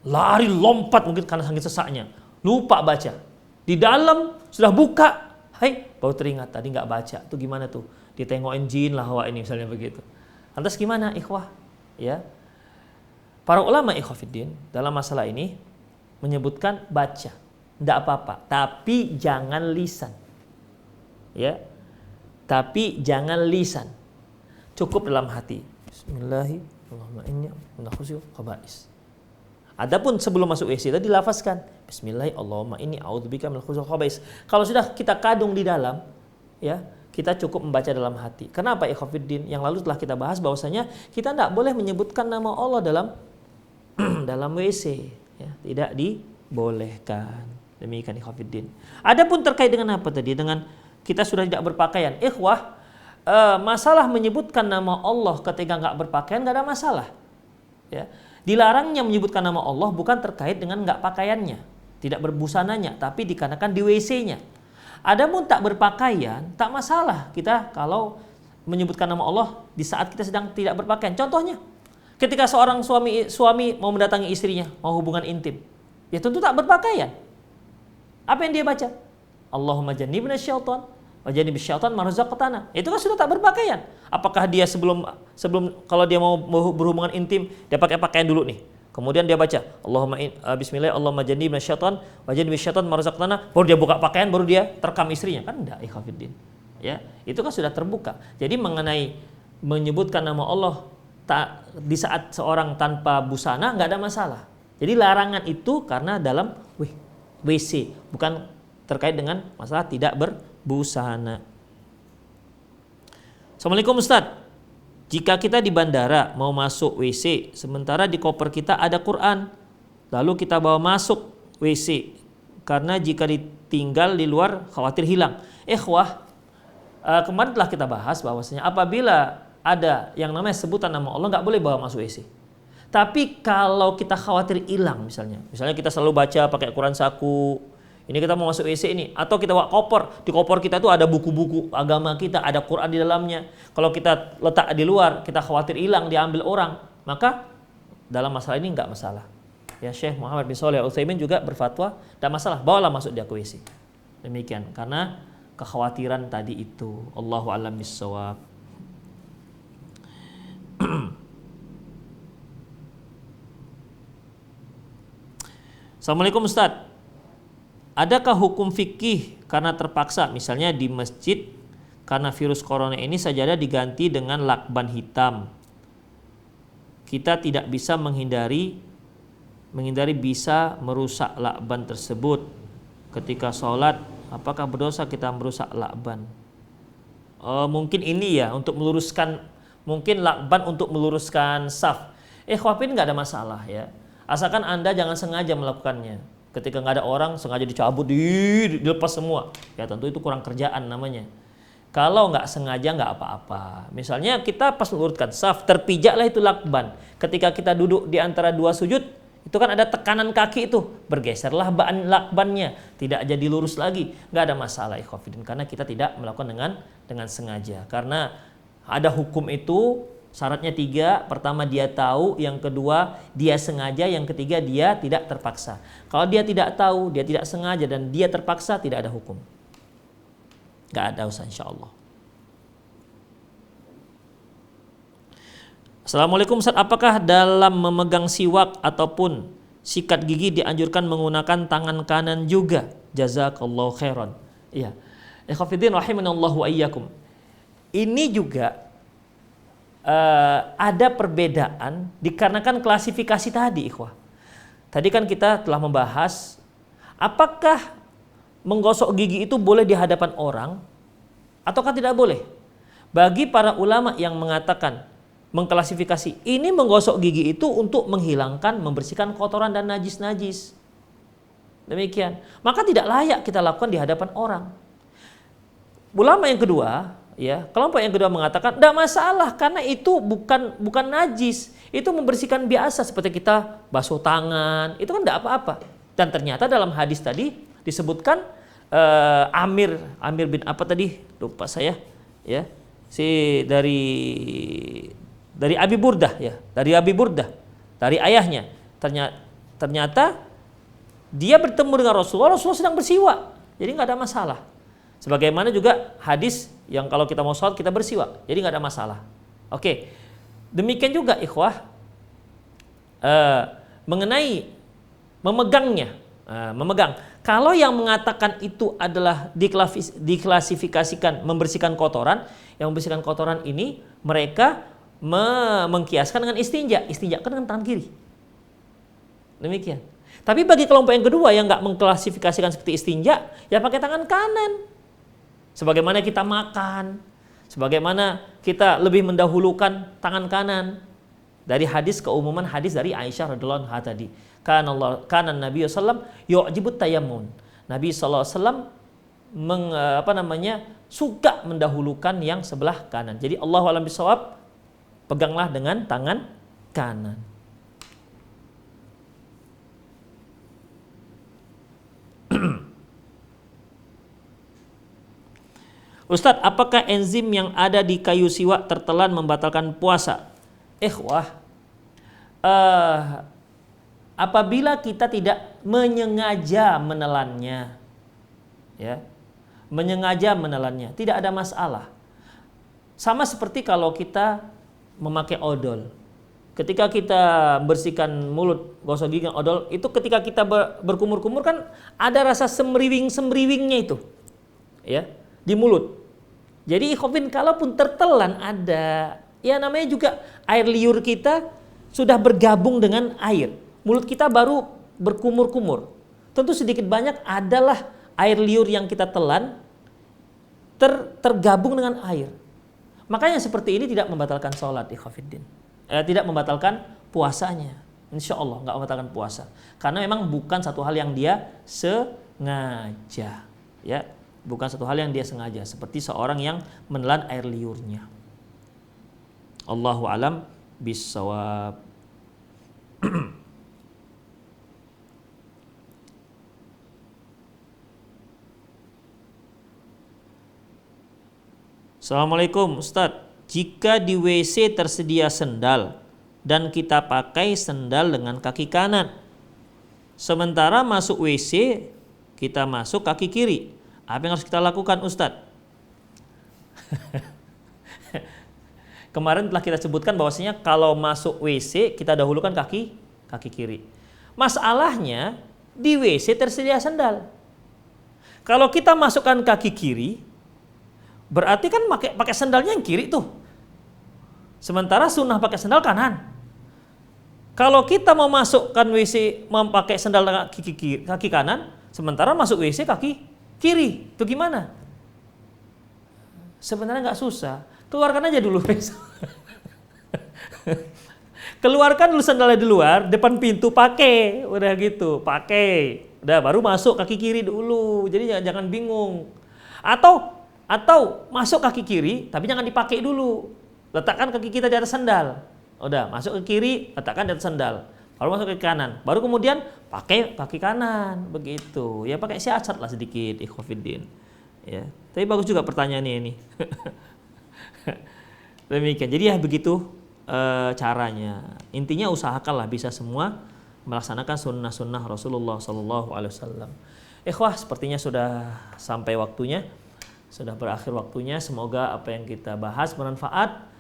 lari lompat mungkin karena saking sesaknya, lupa baca. Di dalam sudah buka, baru teringat tadi nggak baca. Tuh gimana tuh? Ditengokin jin lah hawa ini misalnya begitu. Lantas gimana ikhwah? Ya. Para ulama ikhwafiddin dalam masalah ini menyebutkan baca, tidak apa-apa, tapi jangan lisan. Ya. Tapi jangan lisan. Cukup dalam hati. Bismillahirrahmanirrahim. Adapun sebelum masuk WC tadi dilafazkan Bismillahirrahmanirrahim inni a'udzubika minal khubuthi wal khaba'is. Kalau sudah kita kadung di dalam, ya, kita cukup membaca dalam hati. Kenapa ikhwatiddin? Yang lalu telah kita bahas bahwasanya kita tidak boleh menyebutkan nama Allah dalam dalam WC, ya, tidak dibolehkan. Demikian ikhwatiddin. Adapun terkait dengan apa tadi? Dengan kita sudah tidak berpakaian. Ikhwah, masalah menyebutkan nama Allah ketika nggak berpakaian nggak ada masalah. Ya. Dilarangnya menyebutkan nama Allah bukan terkait dengan nggak pakaiannya, tidak berbusananya, tapi dikarenakan di WC-nya. Adapun tak berpakaian, tak masalah kita kalau menyebutkan nama Allah di saat kita sedang tidak berpakaian. Contohnya, ketika seorang suami mau mendatangi istrinya, mau hubungan intim, ya tentu tak berpakaian. Apa yang dia baca? Allahumma jannibna syaitan wa jannibis syaitan ma razaqtana. Itu kan sudah tak berpakaian. Apakah dia sebelum kalau dia mau berhubungan intim, dia pakai pakaian dulu nih. Kemudian dia baca Allahumma bismillah Allahumma jannibna syaitan wa jannibis syaitan ma razaqtana, baru dia buka pakaian, baru dia terkam istrinya. Kan enggak, ikhwatiddin. Ya, itu kan sudah terbuka. Jadi mengenai menyebutkan nama Allah di saat seorang tanpa busana enggak ada masalah. Jadi larangan itu karena dalam WC, bukan terkait dengan masalah tidak berbusana. Assalamualaikum Ustadz. Jika kita di bandara mau masuk WC, sementara di koper kita ada Quran, lalu kita bawa masuk WC, karena jika ditinggal di luar khawatir hilang. Ikhwah, kemarin telah kita bahas bahwasanya apabila ada yang namanya sebutan nama Allah nggak boleh bawa masuk WC. Tapi kalau kita khawatir hilang misalnya kita selalu baca pakai Quran saku, ini kita mau masuk WC ini, atau kita bawa koper, di koper kita tuh ada buku-buku agama kita, ada Quran di dalamnya. Kalau kita letak di luar, kita khawatir hilang, diambil orang, maka dalam masalah ini nggak masalah. Ya, Syekh Muhammad bin Shalih Al-Utsaimin juga berfatwa, tidak masalah, bawalah masuk dia ke WC. Demikian, karena kekhawatiran tadi itu. Allahu a'lam bishawab. Assalamualaikum Ustadz. Adakah hukum fikih karena terpaksa, misalnya di masjid karena virus corona ini sajadah diganti dengan lakban hitam? Kita tidak bisa menghindari bisa merusak lakban tersebut ketika sholat. Apakah berdosa kita merusak lakban? Mungkin ini ya untuk meluruskan, mungkin lakban untuk meluruskan saf. Ikhwafin nggak ada masalah ya, asalkan Anda jangan sengaja melakukannya. Ketika nggak ada orang sengaja dicabut, dilepas semua, ya tentu itu kurang kerjaan namanya. Kalau nggak sengaja nggak apa-apa. Misalnya kita pas meluruskan saf, terpijaklah itu lakban. Ketika kita duduk di antara dua sujud, itu kan ada tekanan kaki itu, bergeserlah lakbannya, tidak jadi lurus lagi. Nggak ada masalah ikhwafidin, karena kita tidak melakukan dengan sengaja. Karena ada hukum itu, syaratnya 3. Pertama dia tahu, yang kedua dia sengaja, yang ketiga dia tidak terpaksa. Kalau dia tidak tahu, dia tidak sengaja, dan dia terpaksa, tidak ada hukum. Gak ada usah insyaallah. Assalamualaikum Ustaz, apakah dalam memegang siwak ataupun sikat gigi dianjurkan menggunakan tangan kanan juga? Jazakallahu khairan. Iya. Ikhwatiddin rahimanallahu wa iyyakum. Ini juga ada perbedaan dikarenakan klasifikasi tadi, ikhwah. Tadi kan kita telah membahas apakah menggosok gigi itu boleh di hadapan orang ataukah tidak boleh. Bagi para ulama yang mengatakan, mengklasifikasi, ini menggosok gigi itu untuk menghilangkan, membersihkan kotoran dan najis-najis. Demikian. Maka tidak layak kita lakukan di hadapan orang. Ulama yang kedua, ya, kelompok yang kedua mengatakan tidak masalah karena itu bukan najis, itu membersihkan biasa seperti kita basuh tangan, itu kan tidak apa-apa. Dan ternyata dalam hadis tadi disebutkan Amir bin apa tadi? Lupa saya, ya. Dari Abi Burdah ya, dari Abi Burdah, dari ayahnya. Ternyata dia bertemu dengan Rasulullah sedang bersiwak. Jadi nggak ada masalah. Sebagaimana juga hadis yang kalau kita mau sholat kita bersiwak, jadi nggak ada masalah. Oke, demikian juga ikhwah mengenai memegangnya, memegang. Kalau yang mengatakan itu adalah diklasifikasikan membersihkan kotoran, yang membersihkan kotoran ini mereka mengkiaskan dengan istinja kan dengan tangan kiri. Demikian. Tapi bagi kelompok yang kedua yang nggak mengklasifikasikan seperti istinja, ya pakai tangan kanan. Sebagaimana kita makan, sebagaimana kita lebih mendahulukan tangan kanan. Dari hadis keumuman hadis dari Aisyah radhiyallahu anha tadi. Kana Nabi sallallahu yu'jibut tayammun. Nabi sallallahu alaihi wasallam suka mendahulukan yang sebelah kanan. Jadi Allahu a'lam bishawab, peganglah dengan tangan kanan. Ustadz, apakah enzim yang ada di kayu siwak tertelan membatalkan puasa? Ikhwah, apabila kita tidak menyengaja menelannya, ya, tidak ada masalah. Sama seperti kalau kita memakai odol. Ketika kita bersihkan mulut, gosok gigi dengan odol, itu ketika kita berkumur-kumur kan ada rasa semriwing-semriwingnya itu, ya, di mulut. Jadi ikhwafin, kalaupun tertelan ada, ya namanya juga air liur kita sudah bergabung dengan air. Mulut kita baru berkumur-kumur. Tentu sedikit banyak adalah air liur yang kita telan tergabung dengan air. Makanya seperti ini tidak membatalkan sholat, ikhwafiddin. Tidak membatalkan puasanya. Insya Allah nggak membatalkan puasa. Karena memang bukan satu hal yang dia sengaja. Ya, bukan satu hal yang dia sengaja. Seperti seorang yang menelan air liurnya. Allahu a'lam bishawab. Assalamualaikum Ustadz, jika di WC tersedia sendal dan kita pakai sendal dengan kaki kanan, sementara masuk WC kita masuk kaki kiri, apa yang harus kita lakukan Ustadz? Kemarin telah kita sebutkan bahwasanya kalau masuk WC kita dahulukan kaki kiri. Masalahnya di WC tersedia sandal. Kalau kita masukkan kaki kiri, berarti kan pakai sandalnya yang kiri tuh. Sementara sunnah pakai sandal kanan. Kalau kita mau masukkan WC memakai sandal kaki kanan, sementara masuk WC kaki kiri, itu gimana? Sebenarnya nggak susah, keluarkan aja dulu. Keluarkan dulu sandalnya di luar, depan pintu pakai, udah gitu, pakai, udah baru masuk kaki kiri dulu. Jadi jangan bingung. Atau masuk kaki kiri, tapi jangan dipakai dulu. Letakkan kaki kita di atas sandal. Udah masuk ke kiri, letakkan di atas sandal. Baru masuk ke kanan, baru kemudian pakai kaki kanan, begitu. Ya pakai siasat lah sedikit, ikhwafiddin. Ya, tapi bagus juga pertanyaannya ini. Demikian. Jadi ya begitu caranya. Intinya usahakanlah bisa semua melaksanakan sunnah-sunnah Rasulullah SAW. Ikhwah, sepertinya sudah sampai waktunya, sudah berakhir waktunya. Semoga apa yang kita bahas bermanfaat.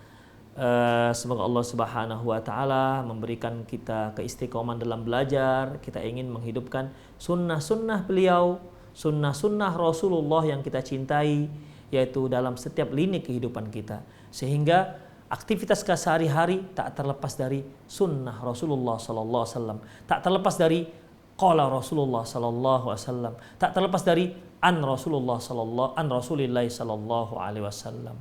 Semoga Allah Subhanahu wa taala memberikan kita keistiqomahan dalam belajar. Kita ingin menghidupkan sunnah-sunnah beliau, sunnah-sunnah Rasulullah yang kita cintai, yaitu dalam setiap lini kehidupan kita, sehingga aktivitas sehari-hari tak terlepas dari sunnah Rasulullah sallallahu alaihi wasallam, tak terlepas dari qala Rasulullah sallallahu alaihi wasallam, tak terlepas dari an Rasulillah sallallahu alaihi wasallam.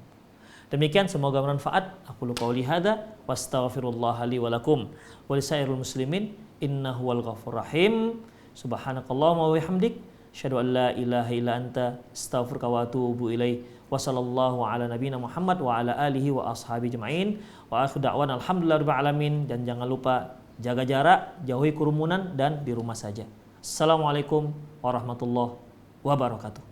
Demikian, semoga bermanfaat. Aku qouli hadza wastaghfirullah li wa lakum wa lisairil muslimin innahu wal ghafurur rahim. Subhanakallahumma wa bihamdik, asyhadu an la ilaha illa anta, astaghfiruka wa atubu ilaik. Wa sallallahu ala nabiyina Muhammad wa ala alihi wa ashabi jema'in. Wa akhiru da'wan alhamdulillahirabbil alamin. Dan jangan lupa jaga jarak, jauhi kerumunan, dan di rumah saja. Assalamualaikum warahmatullahi wabarakatuh.